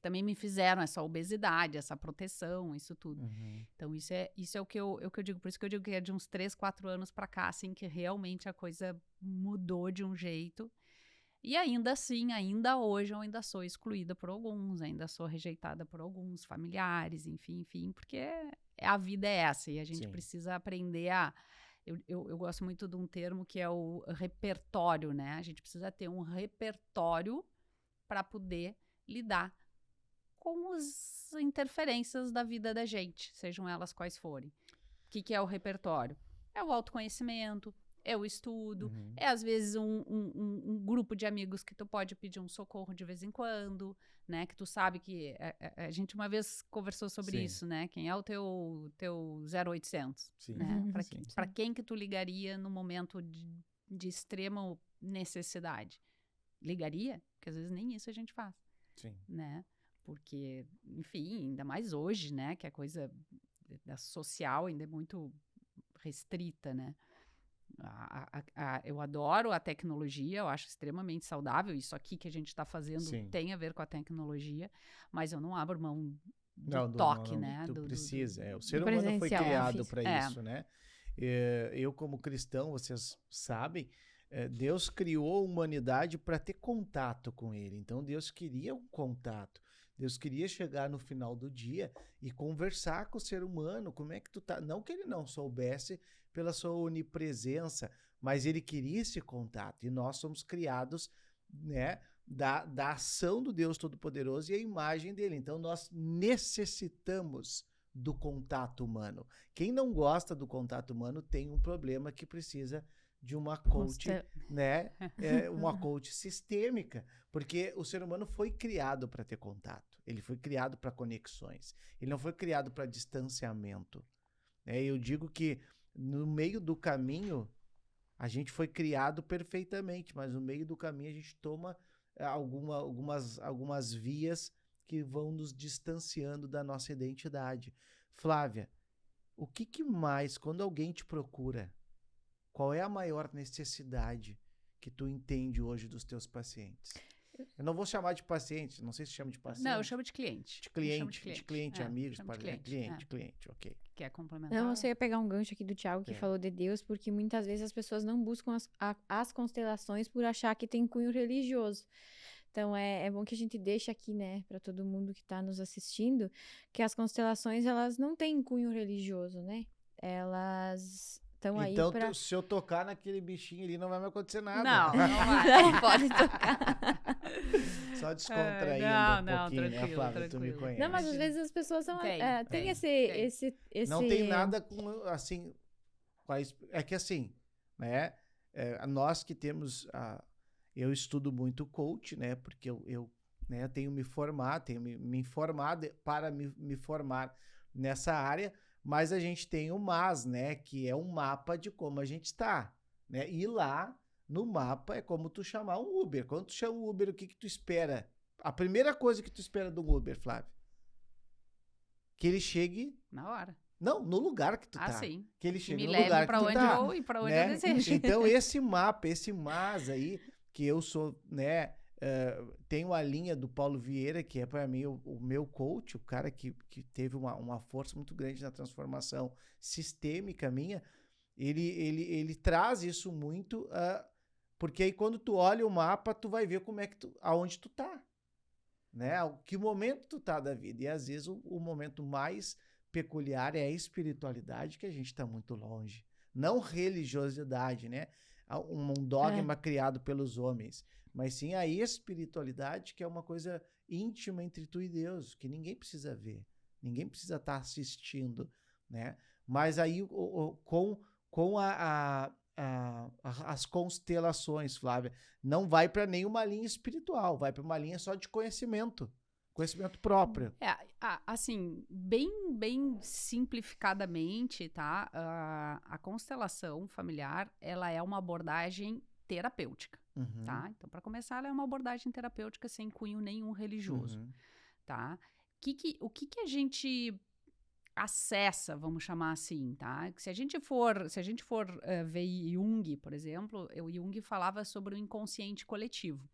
também me fizeram essa obesidade, essa proteção, isso tudo. Então isso é o que eu digo, por isso que eu digo que é de uns 3, 4 anos pra cá, assim, que realmente a coisa mudou de um jeito. E ainda assim, ainda hoje eu ainda sou excluída por alguns, ainda sou rejeitada por alguns familiares, enfim, porque a vida é essa e a gente precisa aprender a... Eu gosto muito de um termo que é o repertório, né? A gente precisa ter um repertório para poder lidar com as interferências da vida da gente, sejam elas quais forem. O que é o repertório? É o autoconhecimento, é o estudo, é às vezes um grupo de amigos que tu pode pedir um socorro de vez em quando, né? Que tu sabe que a gente uma vez conversou sobre Sim. isso, né? Quem é o teu 0800, Sim. né? Sim. Para quem que tu ligaria no momento de extrema necessidade? Ligaria? Porque às vezes nem isso a gente faz, Sim. né? Porque, enfim, ainda mais hoje, né? Que a coisa da social ainda é muito restrita, né? Eu adoro a tecnologia, eu acho extremamente saudável. Isso aqui que a gente está fazendo Sim. tem a ver com a tecnologia, mas eu não abro mão do Não, toque, não, né? tu precisa. O do ser humano foi presencial, criado físico. para isso, né? Eu, como cristão, vocês sabem, Deus criou a humanidade para ter contato com Ele. Então, Deus queria um contato. Deus queria chegar no final do dia e conversar com o ser humano. Como é que tu tá? Não que ele não soubesse pela sua onipresença, mas ele queria esse contato. E nós somos criados, né, da ação do Deus Todo-Poderoso e a imagem dele. Então, nós necessitamos do contato humano. Quem não gosta do contato humano tem um problema que precisa de uma coach, né? Uma coach sistêmica, porque o ser humano foi criado para ter contato. Ele foi criado para conexões. Ele não foi criado para distanciamento. Eu digo que no meio do caminho a gente foi criado perfeitamente, mas no meio do caminho a gente toma algumas vias que vão nos distanciando da nossa identidade. Flávia, o que mais, quando alguém te procura, qual é a maior necessidade que tu entende hoje dos teus pacientes? Eu não vou chamar de paciente, não sei se chama de paciente. Não, eu chamo de cliente. De cliente, amigos, cliente, ok. Quer complementar? Não, você ia pegar um gancho aqui do Thiago que falou de Deus, porque muitas vezes as pessoas não buscam as constelações por achar que tem cunho religioso. Então, é bom que a gente deixe aqui, né, para todo mundo que está nos assistindo, que as constelações, elas não têm cunho religioso, né? Elas estão aí então, para... se eu tocar naquele bichinho ali, não vai me acontecer nada. Não vai. Não pode tocar. Só descontraindo pouquinho, né, Flávia? Tu me conhece. Não, mas às vezes as pessoas são, têm esse... Não tem nada com, assim... É que assim, né? Nós que temos... Eu estudo muito coach, né? Porque eu né, tenho me informado para me formar nessa área, mas a gente tem o MAS, né? Que é um mapa de como a gente está, né? E lá no mapa é como tu chamar um Uber. Quando tu chama um Uber, o que tu espera? A primeira coisa que tu espera do Uber, Flávio? Que ele chegue... Na hora. Não, no lugar que tu tá. Sim. Que ele chegue no lugar que tu tá. E para onde eu desejo. Então, esse mapa, esse MAS aí, que eu sou, né, tenho a linha do Paulo Vieira, que é para mim o meu coach, o cara que teve uma força muito grande na transformação sistêmica minha, ele traz isso muito, porque aí quando tu olha o mapa, tu vai ver como é que aonde tu tá, né, que momento tu tá da vida, e às vezes o momento mais peculiar é a espiritualidade, que a gente tá muito longe, não religiosidade, né, um dogma criado pelos homens, mas sim a espiritualidade, que é uma coisa íntima entre tu e Deus, que ninguém precisa ver, ninguém precisa estar assistindo, né? Mas aí com as constelações, Flávia, não vai para nenhuma linha espiritual, vai para uma linha só de conhecimento próprio. Assim, bem simplificadamente, tá? A constelação familiar, ela é uma abordagem terapêutica, tá? Então, para começar, ela é uma abordagem terapêutica sem cunho nenhum religioso, tá? O que a gente acessa, vamos chamar assim, tá? Se a gente for ver Jung, por exemplo, o Jung falava sobre o inconsciente coletivo.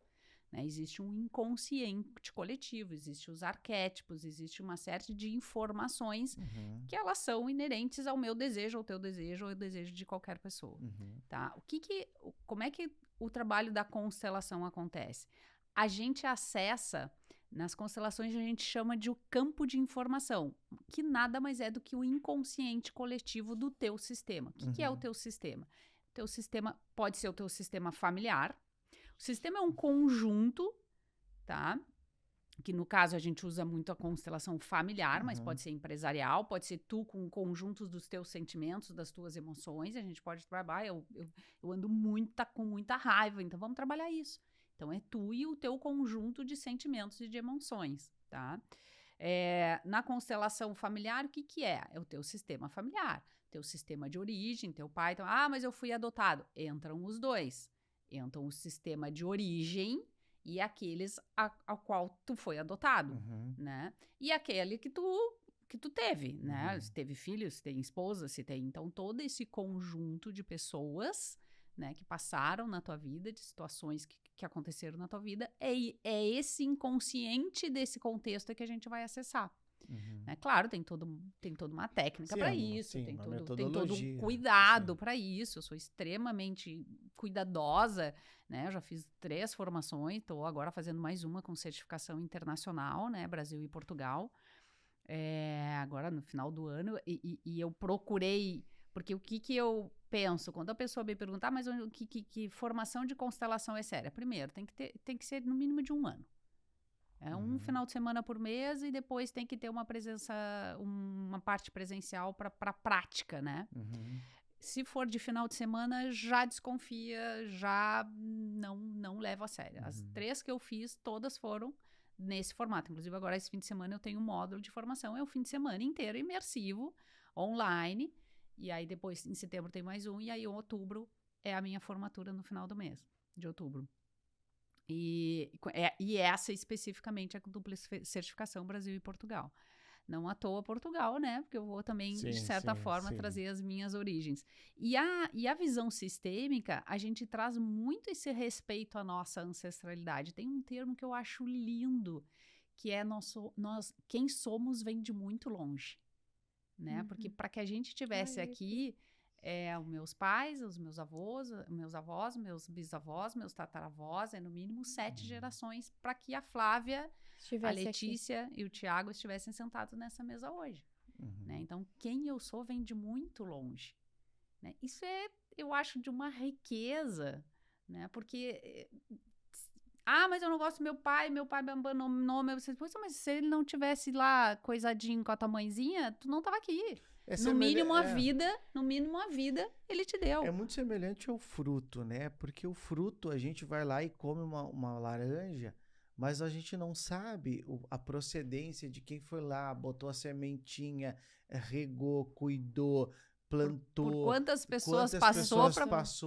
Né? Existe um inconsciente coletivo, existem os arquétipos, existe uma série de informações que elas são inerentes ao meu desejo, ao teu desejo, ou ao desejo de qualquer pessoa. Tá? Como é que o trabalho da constelação acontece? A gente acessa, nas constelações a gente chama de o campo de informação, que nada mais é do que o inconsciente coletivo do teu sistema. O que é o teu sistema? O teu sistema pode ser o teu sistema familiar. O sistema é um conjunto, tá, que no caso a gente usa muito a constelação familiar, mas pode ser empresarial, pode ser tu com conjuntos dos teus sentimentos, das tuas emoções, a gente pode trabalhar, eu ando com muita raiva, então vamos trabalhar isso. Então é tu e o teu conjunto de sentimentos e de emoções, tá? Na constelação familiar, o que é? É o teu sistema familiar, teu sistema de origem, teu pai, então, mas eu fui adotado. Entram os dois. Entram o sistema de origem e aqueles ao qual tu foi adotado, né? E aquele que tu teve, né? Se teve filhos, se tem esposa, se tem... Então, todo esse conjunto de pessoas, né, que passaram na tua vida, de situações que aconteceram na tua vida, é esse inconsciente desse contexto que a gente vai acessar. Né? Claro, tem toda uma técnica para isso, tem todo um cuidado para isso. Eu sou extremamente cuidadosa, né? Eu já fiz 3 formações, estou agora fazendo mais uma com certificação internacional, né? Brasil e Portugal, agora no final do ano, e eu procurei, porque o que eu penso, quando a pessoa me perguntar, mas que formação de constelação é séria? Primeiro, tem que ser no mínimo de 1 ano. Um final de semana por mês e depois tem que ter uma parte presencial para prática, né? Se for de final de semana, já desconfia, já não leva a sério. As 3 que eu fiz, todas foram nesse formato. Inclusive, agora esse fim de semana eu tenho um módulo de formação, é o fim de semana inteiro imersivo, online, e aí depois em setembro tem mais um, e aí em outubro é a minha formatura no final do mês, de outubro. E essa especificamente é a dupla certificação Brasil e Portugal. Não à toa Portugal, né? Porque eu vou também, de certa forma, trazer as minhas origens. E a visão sistêmica, a gente traz muito esse respeito à nossa ancestralidade. Tem um termo que eu acho lindo, que é quem somos vem de muito longe. Né? Porque para que a gente estivesse aqui... os meus pais, os meus avós, meus bisavós, meus tataravós, no mínimo 7 gerações, para que a Flávia, a Letícia aqui e o Tiago estivessem sentados nessa mesa hoje. Né? Então, quem eu sou vem de muito longe. Né? Isso eu acho, de uma riqueza, né? Porque... mas eu não gosto do meu pai me abandonou, mas se ele não tivesse lá coisadinho com a tua mãezinha, tu não tava aqui. No mínimo a vida ele te deu. É muito semelhante ao fruto, né? Porque o fruto, a gente vai lá e come uma laranja, mas a gente não sabe a procedência de quem foi lá, botou a sementinha, regou, cuidou, plantou. Por quantas pessoas passou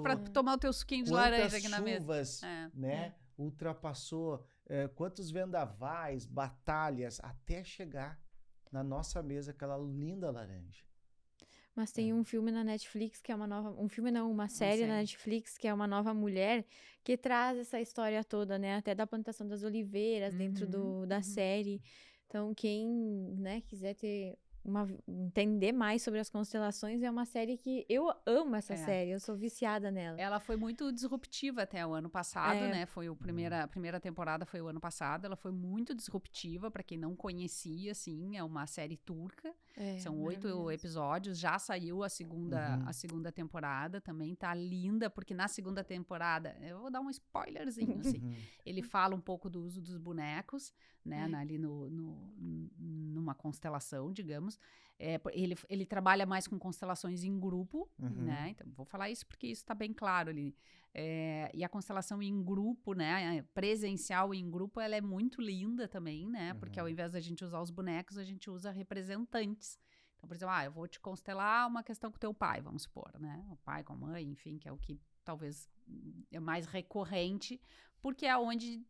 para tomar o teu suquinho de laranja aqui na mesa. Quantas chuvas, né? Ultrapassou, quantos vendavais, batalhas, até chegar na nossa mesa aquela linda laranja. Mas tem um filme na Netflix que é uma série na Netflix que é Uma Nova Mulher, que traz essa história toda, né? Até da plantação das oliveiras dentro da série. Então, quem, né, quiser entender mais sobre as constelações, é uma série que eu amo essa série, eu sou viciada nela. Ela foi muito disruptiva até o ano passado, né? Foi a primeira temporada foi o ano passado, ela foi muito disruptiva, para quem não conhecia, assim, é uma série turca, são 8 episódios, já saiu a segunda temporada, também tá linda, porque na segunda temporada, eu vou dar um spoilerzinho, assim, ele fala um pouco do uso dos bonecos, né, ali numa constelação, digamos. Ele trabalha mais com constelações em grupo, né? Então, vou falar isso porque isso está bem claro ali. E a constelação em grupo, né? Presencial em grupo, ela é muito linda também, né? Porque ao invés da gente usar os bonecos, a gente usa representantes. Então, por exemplo, eu vou te constelar uma questão com o teu pai, vamos supor, né? O pai com a mãe, enfim, que é o que talvez é mais recorrente, porque é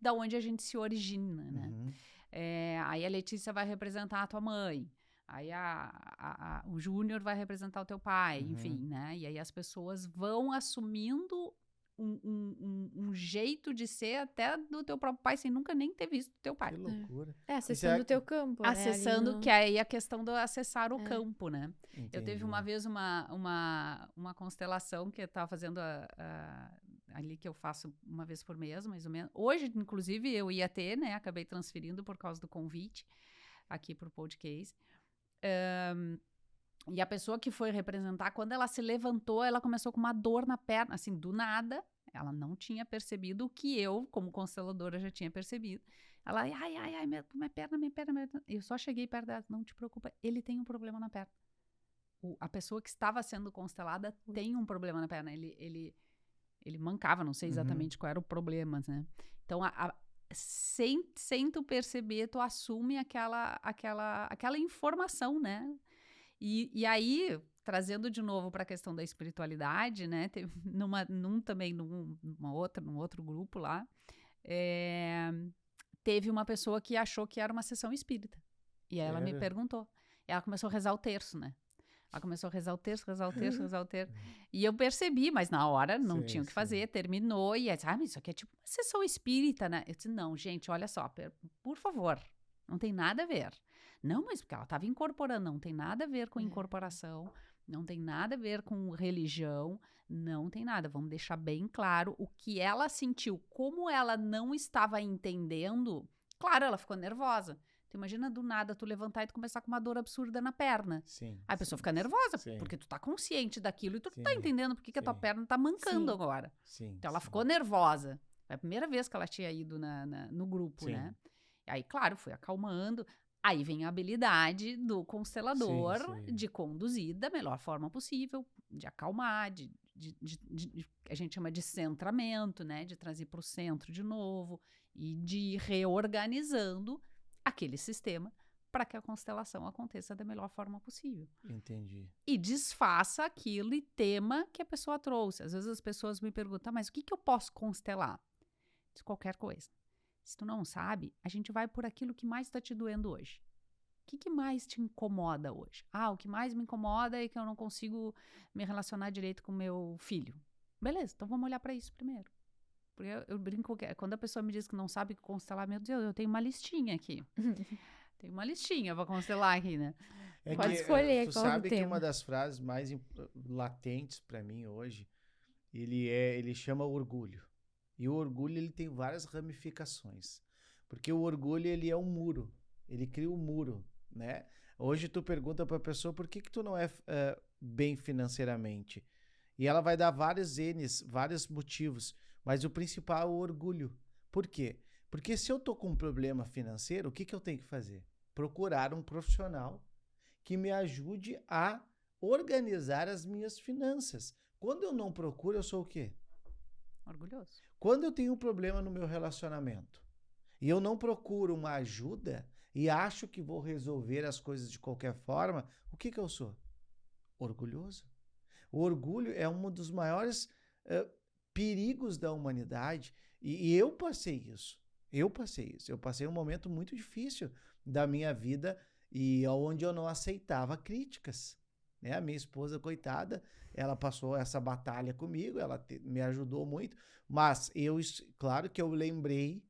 da onde a gente se origina, né? Aí a Letícia vai representar a tua mãe, aí o Júnior vai representar o teu pai, enfim, né? E aí as pessoas vão assumindo um jeito de ser até do teu próprio pai, sem nunca nem ter visto o teu pai. Que loucura. Acessando o teu campo, acessando, que aí a questão do acessar o campo, né? Entendi. Eu teve uma vez uma constelação que eu estava fazendo ali, que eu faço uma vez por mês, mais ou menos. Hoje, inclusive, eu ia ter, né? Acabei transferindo por causa do convite aqui para o podcast. E a pessoa que foi representar, quando ela se levantou, ela começou com uma dor na perna, assim, do nada. Ela não tinha percebido o que eu, como consteladora, já tinha percebido. Ela, ai, minha perna. Eu só cheguei perto dela, não te preocupa, ele tem um problema na perna. A pessoa que estava sendo constelada tem um problema na perna. Ele mancava, não sei exatamente qual era o problema, né? Então, sem tu perceber, tu assume aquela informação, né? E aí, trazendo de novo para a questão da espiritualidade, né? Teve num outro grupo lá, teve uma pessoa que achou que era uma sessão espírita. E aí ela me perguntou. Ela começou a rezar o terço, né? Ela começou a rezar o terço. E eu percebi, mas na hora não tinha o que fazer, terminou. E aí, mas isso aqui é tipo uma sessão espírita, né? Eu disse, não, gente, olha só, por favor, não tem nada a ver. Não, mas porque ela estava incorporando, não tem nada a ver com incorporação, não tem nada a ver com religião, não tem nada. Vamos deixar bem claro o que ela sentiu, como ela não estava entendendo. Claro, ela ficou nervosa. Tu imagina do nada tu levantar e tu começar com uma dor absurda na perna. Sim. Aí a pessoa fica nervosa, porque tu tá consciente daquilo e tu não tá entendendo porque que a tua perna tá mancando agora. Sim. Então ela ficou nervosa. Foi a primeira vez que ela tinha ido no grupo, né? Aí, claro, foi acalmando. Aí vem a habilidade do constelador de conduzir da melhor forma possível, de acalmar, a gente chama de centramento, né? De trazer para o centro de novo e de ir reorganizando aquele sistema para que a constelação aconteça da melhor forma possível. Entendi. E desfaça aquele tema que a pessoa trouxe. Às vezes as pessoas me perguntam, mas o que eu posso constelar? Diz qualquer coisa. Se tu não sabe, a gente vai por aquilo que mais está te doendo hoje. O que mais te incomoda hoje? O que mais me incomoda é que eu não consigo me relacionar direito com meu filho. Beleza, então vamos olhar para isso primeiro. Porque eu brinco que quando a pessoa me diz que não sabe constelar, meu Deus, eu tenho uma listinha aqui. Tem uma listinha para constelar aqui, né? Pode escolher tu qual sabe tema. que uma das frases mais latentes para mim hoje, ele chama orgulho. E o orgulho, ele tem várias ramificações. Porque o orgulho, ele é um muro. Ele cria um muro, né? Hoje tu pergunta para a pessoa por que tu não é bem financeiramente. E ela vai dar vários motivos. Mas o principal é o orgulho. Por quê? Porque se eu tô com um problema financeiro, o que eu tenho que fazer? Procurar um profissional que me ajude a organizar as minhas finanças. Quando eu não procuro, eu sou o quê? Orgulhoso. Quando eu tenho um problema no meu relacionamento e eu não procuro uma ajuda e acho que vou resolver as coisas de qualquer forma, o que eu sou? Orgulhoso. O orgulho é um dos maiores perigos da humanidade e eu passei isso. Eu passei um momento muito difícil da minha vida e onde eu não aceitava críticas. Né? A minha esposa, coitada, ela passou essa batalha comigo, ela me ajudou muito, mas claro que eu lembrei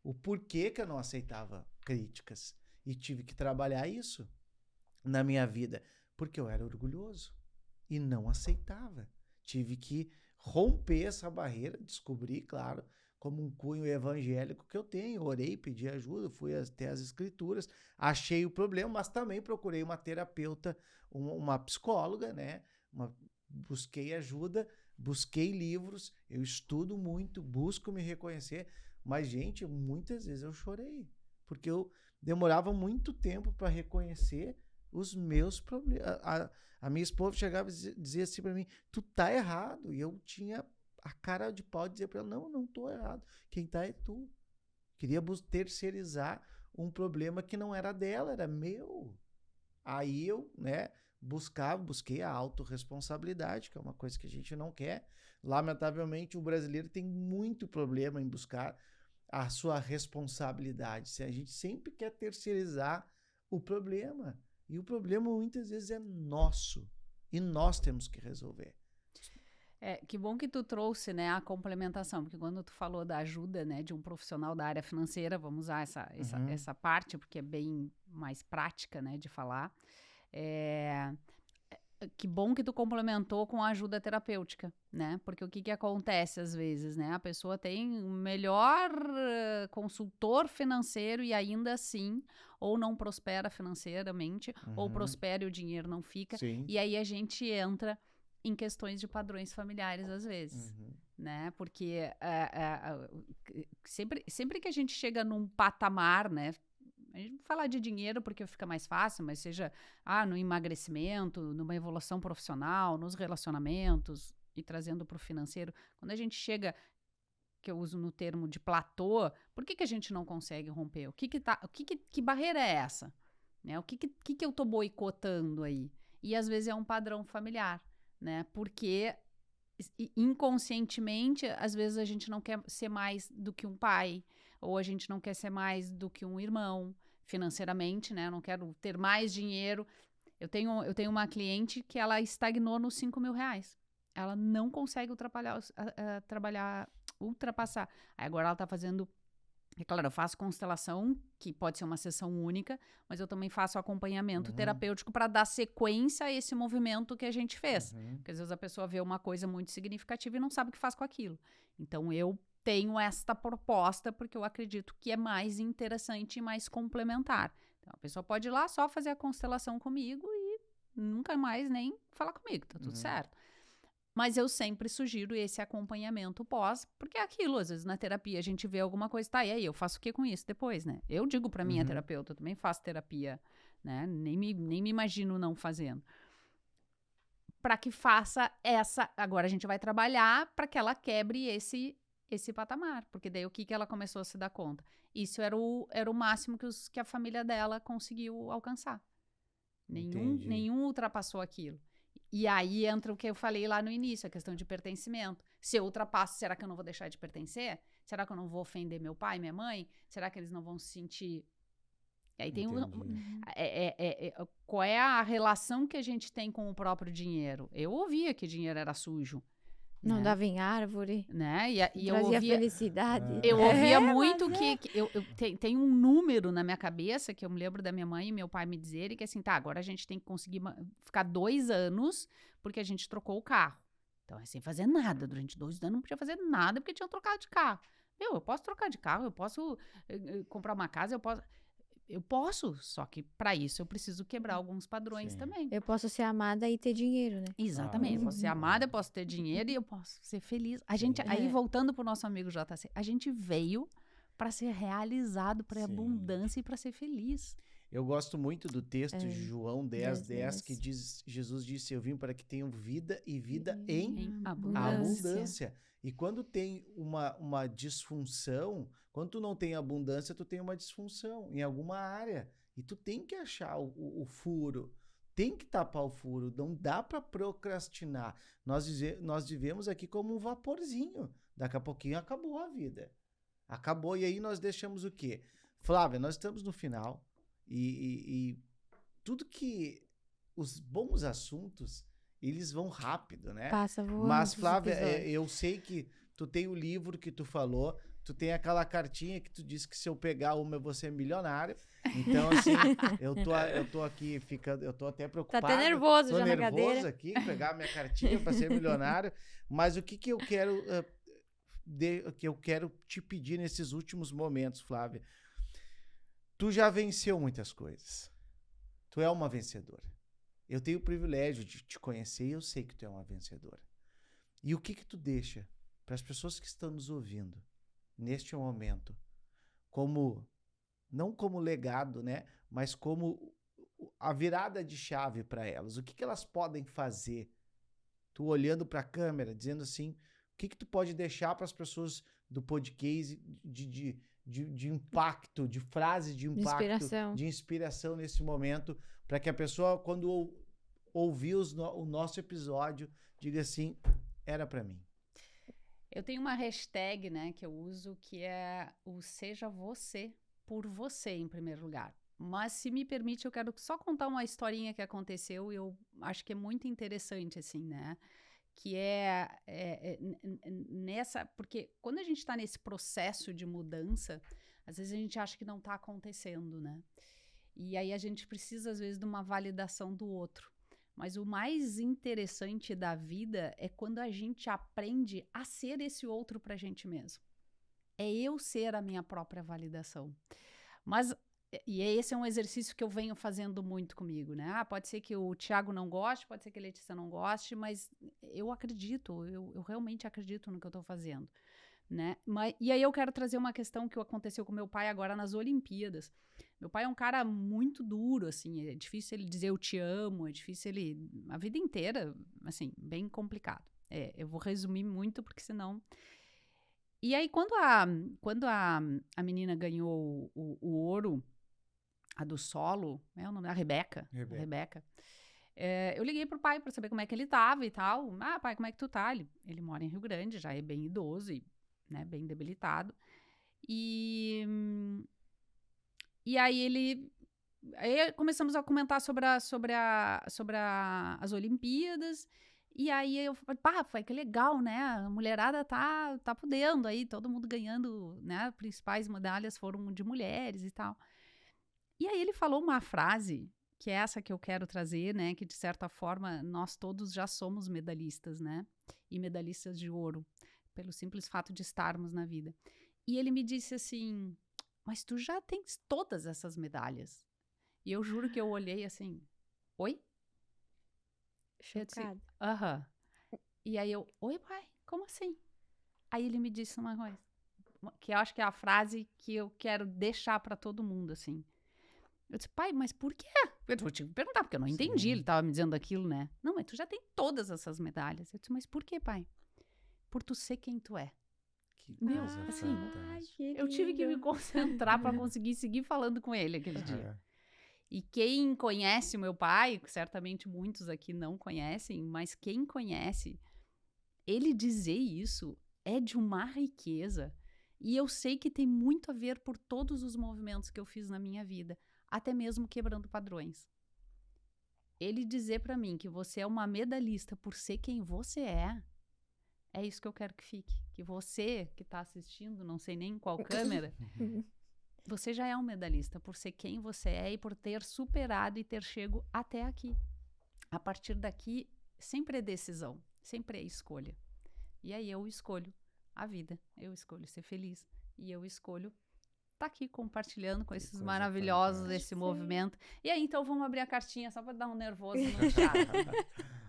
o porquê que eu não aceitava críticas e tive que trabalhar isso na minha vida, porque eu era orgulhoso e não aceitava. Tive que romper essa barreira, descobri, claro, como um cunho evangélico que eu tenho, orei, pedi ajuda, fui até as escrituras, achei o problema, mas também procurei uma terapeuta, uma psicóloga, né? Busquei ajuda, busquei livros, eu estudo muito, busco me reconhecer, mas, gente, muitas vezes eu chorei, porque eu demorava muito tempo para reconhecer os meus problemas. A minha esposa chegava e dizia assim para mim, tu tá errado, e eu tinha a cara de pau de dizer para ela, não tô errado, quem tá é tu. Queria terceirizar um problema que não era dela, era meu. Aí eu, né, busquei a autorresponsabilidade, que é uma coisa que a gente não quer. Lamentavelmente, o brasileiro tem muito problema em buscar a sua responsabilidade. A gente sempre quer terceirizar o problema. E o problema muitas vezes é nosso. E nós temos que resolver. Que bom que tu trouxe, né, a complementação, porque quando tu falou da ajuda, né, de um profissional da área financeira, vamos usar essa parte, porque é bem mais prática, né, de falar. Que bom que tu complementou com a ajuda terapêutica, né, porque o que acontece às vezes, né, a pessoa tem o melhor consultor financeiro e ainda assim, ou não prospera financeiramente, ou prospera e o dinheiro não fica, Sim. e aí a gente entra em questões de padrões familiares, às vezes. né? Porque sempre que a gente chega num patamar, né? A gente vai falar de dinheiro porque fica mais fácil, mas seja no emagrecimento, numa evolução profissional, nos relacionamentos e trazendo para o financeiro. Quando a gente chega, que eu uso no termo de platô, por que a gente não consegue romper? Que barreira é essa? Né? O que eu tô boicotando aí? E às vezes é um padrão familiar, né? Porque inconscientemente, às vezes a gente não quer ser mais do que um pai, ou a gente não quer ser mais do que um irmão, financeiramente, né? Eu não quero ter mais dinheiro. Eu tenho uma cliente que ela estagnou nos 5 mil reais. Ela não consegue ultrapassar. Aí agora ela tá fazendo... É claro, eu faço constelação, que pode ser uma sessão única, mas eu também faço acompanhamento terapêutico para dar sequência a esse movimento que a gente fez. Porque às vezes a pessoa vê uma coisa muito significativa e não sabe o que faz com aquilo. Então eu tenho esta proposta porque eu acredito que é mais interessante e mais complementar. Então a pessoa pode ir lá só fazer a constelação comigo e nunca mais nem falar comigo, tá tudo certo. Mas eu sempre sugiro esse acompanhamento pós, porque é aquilo, às vezes na terapia a gente vê alguma coisa, tá, e aí eu faço o que com isso depois, né? Eu digo pra minha terapeuta, eu também faço terapia, né? Nem me imagino não fazendo. Para que faça agora a gente vai trabalhar para que ela quebre esse patamar, porque daí o que ela começou a se dar conta? Isso era o máximo que a família dela conseguiu alcançar. Nenhum ultrapassou aquilo. E aí entra o que eu falei lá no início, a questão de pertencimento. Se eu ultrapasso, será que eu não vou deixar de pertencer? Será que eu não vou ofender meu pai, minha mãe? Será que eles não vão se sentir... Aí tem qual é a relação que a gente tem com o próprio dinheiro? Eu ouvia que dinheiro era sujo. Não dava em árvore. Né? E eu Trazia ouvia felicidade. Eu ouvia muito que tem um número na minha cabeça que eu me lembro da minha mãe e meu pai me dizerem que assim, tá, agora a gente tem que conseguir ficar 2 anos porque a gente trocou o carro. Então é sem fazer nada. Durante 2 anos não podia fazer nada porque tinham trocado de carro. Eu posso trocar de carro, eu posso comprar uma casa, eu posso, só que para isso eu preciso quebrar alguns padrões também. Eu posso ser amada e ter dinheiro, né? Exatamente. Eu posso ser amada, eu posso ter dinheiro e eu posso ser feliz. Aí, voltando pro nosso amigo JC, a gente veio para ser realizado, para abundância e para ser feliz. Eu gosto muito do texto de João 10:10, que diz, Jesus disse, eu vim para que tenham vida e vida em abundância. E quando tem uma disfunção, quando tu não tem abundância, tu tem uma disfunção em alguma área. E tu tem que achar o furo, tem que tapar o furo, não dá para procrastinar. Nós vivemos aqui como um vaporzinho. Daqui a pouquinho acabou a vida. Acabou, e aí nós deixamos o quê? Flávia, nós estamos no final e tudo que... Os bons assuntos... Eles vão rápido, né? Passa voando. Mas, Flávia, eu sei que tu tem o livro que tu falou, tu tem aquela cartinha que tu disse que se eu pegar uma eu vou ser milionário. Então, assim, eu tô aqui eu tô até preocupado. Tá até nervoso já na cadeira. Tô nervoso aqui, pegar minha cartinha para ser milionário. Mas o que eu quero que eu quero te pedir nesses últimos momentos, Flávia? Tu já venceu muitas coisas. Tu é uma vencedora. Eu tenho o privilégio de te conhecer e eu sei que tu é uma vencedora. E o que tu deixa para as pessoas que estão nos ouvindo neste momento, não como legado, né, mas como a virada de chave para elas? O que elas podem fazer? Tu olhando para a câmera, dizendo assim, o que tu pode deixar para as pessoas do podcast de impacto, de frase de impacto, de inspiração nesse momento, para que a pessoa, quando ouvir o nosso episódio, diga assim, era para mim. Eu tenho uma hashtag, né, que eu uso, que é o seja você por você, em primeiro lugar. Mas, se me permite, eu quero só contar uma historinha que aconteceu e eu acho que é muito interessante, assim, né? Que nessa... Porque quando a gente está nesse processo de mudança, às vezes a gente acha que não está acontecendo, né? E aí a gente precisa, às vezes, de uma validação do outro. Mas o mais interessante da vida é quando a gente aprende a ser esse outro pra gente mesmo. É eu ser a minha própria validação. Mas E esse é um exercício que eu venho fazendo muito comigo, né? Pode ser que o Thiago não goste, pode ser que a Letícia não goste, mas eu acredito, eu realmente acredito no que eu estou fazendo, né? E aí eu quero trazer uma questão que aconteceu com meu pai agora nas Olimpíadas. Meu pai é um cara muito duro, assim, é difícil ele dizer eu te amo, é difícil ele... A vida inteira, assim, bem complicado. Eu vou resumir muito, porque senão... E aí, quando a menina ganhou o ouro, a do solo, o nome da Rebeca. Eu liguei pro pai para saber como é que ele tava e tal. Pai, como é que tu tá? Ele mora em Rio Grande, já é bem idoso e, né, bem debilitado. E aí aí começamos a comentar sobre as Olimpíadas. E aí eu falei, que legal, né? A mulherada tá podendo aí, todo mundo ganhando, né? As principais medalhas foram de mulheres e tal. E aí ele falou uma frase, que é essa que eu quero trazer, né? Que de certa forma nós todos já somos medalhistas, né? E medalhistas de ouro, pelo simples fato de estarmos na vida. E ele me disse assim, mas tu já tens todas essas medalhas. E eu juro que eu olhei assim, oi? Chocada. Aham. E aí eu, oi pai, como assim? Aí ele me disse uma coisa, que eu acho que é a frase que eu quero deixar para todo mundo, assim. Eu disse, pai, mas por quê? Eu vou te perguntar, porque eu não entendi, ele tava me dizendo aquilo, né? Não, mas tu já tem todas essas medalhas. Eu disse, mas por quê, pai? Por tu ser quem tu é. Meu, assim, que eu tive que me concentrar para conseguir seguir falando com ele aquele dia. E quem conhece o meu pai, certamente muitos aqui não conhecem, mas quem conhece, ele dizer isso é de uma riqueza. E eu sei que tem muito a ver por todos os movimentos que eu fiz na minha vida, até mesmo quebrando padrões. Ele dizer para mim que você é uma medalhista por ser quem você é isso que eu quero que fique. Que você que está assistindo, não sei nem em qual câmera, você já é um medalhista por ser quem você é e por ter superado e ter chego até aqui. A partir daqui, sempre é decisão, sempre é escolha. E aí eu escolho a vida, eu escolho ser feliz e eu escolho estar aqui compartilhando com esses maravilhosos desse movimento. E aí, então, vamos abrir a cartinha só para dar um nervoso no chat.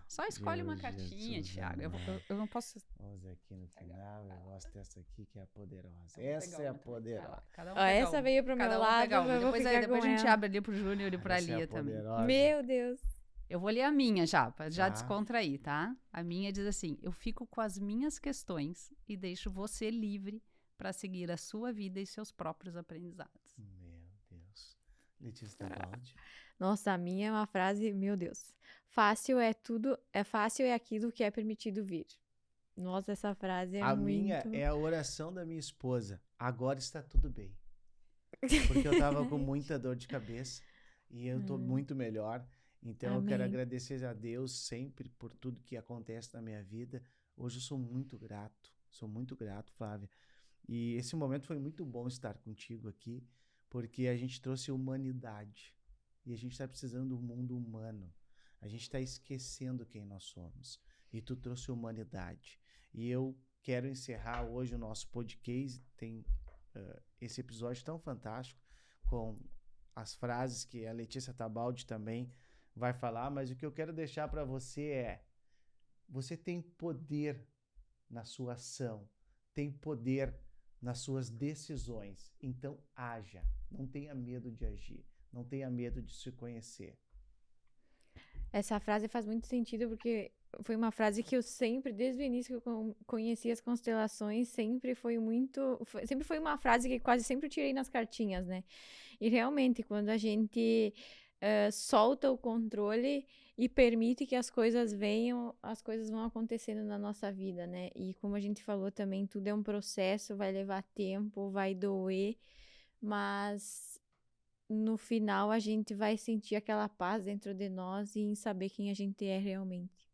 Só escolhe uma cartinha, Thiago. Eu não posso... Vamos ver aqui no final. Eu gosto dessa aqui, que é a poderosa. Essa é a poderosa. Essa veio pro meu lado. Depois a gente abre ali pro Júnior e pra Lia também. Meu Deus. Eu vou ler a minha já, pra já descontrair, tá? A minha diz assim, eu fico com as minhas questões e deixo você livre para seguir a sua vida e seus próprios aprendizados. Meu Deus. Letícia Tabaldi. Nossa, a minha é uma frase, meu Deus. Fácil é aquilo que é permitido vir. Nossa, essa frase é muito... A minha é a oração da minha esposa. Agora está tudo bem. Porque eu tava com muita dor de cabeça e eu tô muito melhor. Então eu quero agradecer a Deus sempre por tudo que acontece na minha vida. Hoje eu sou muito grato, Flávia. E esse momento foi muito bom estar contigo aqui, porque a gente trouxe humanidade. E a gente está precisando do mundo humano. A gente está esquecendo quem nós somos. E tu trouxe humanidade. E eu quero encerrar hoje o nosso podcast. Tem esse episódio tão fantástico, com as frases que a Letícia Tabaldi também vai falar. Mas o que eu quero deixar para você é: você tem poder na sua ação, tem poder nas suas decisões. Então, haja. Não tenha medo de agir. Não tenha medo de se conhecer. Essa frase faz muito sentido, porque foi uma frase que eu sempre, desde o início que eu conheci as constelações, sempre foi uma frase que quase sempre eu tirei nas cartinhas, né? E realmente, quando a gente solta o controle e permite que as coisas venham, as coisas vão acontecendo na nossa vida, né? E como a gente falou também, tudo é um processo, vai levar tempo, vai doer, mas no final a gente vai sentir aquela paz dentro de nós e em saber quem a gente é realmente.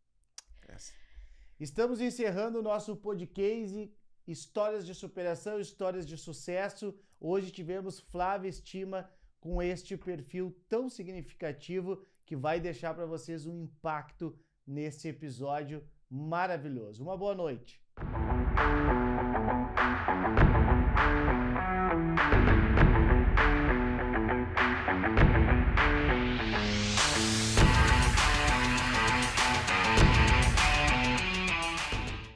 Estamos encerrando o nosso podcast Histórias de Superação, Histórias de Sucesso. Hoje tivemos Flávia Estima com este perfil tão significativo que vai deixar para vocês um impacto nesse episódio maravilhoso. Uma boa noite.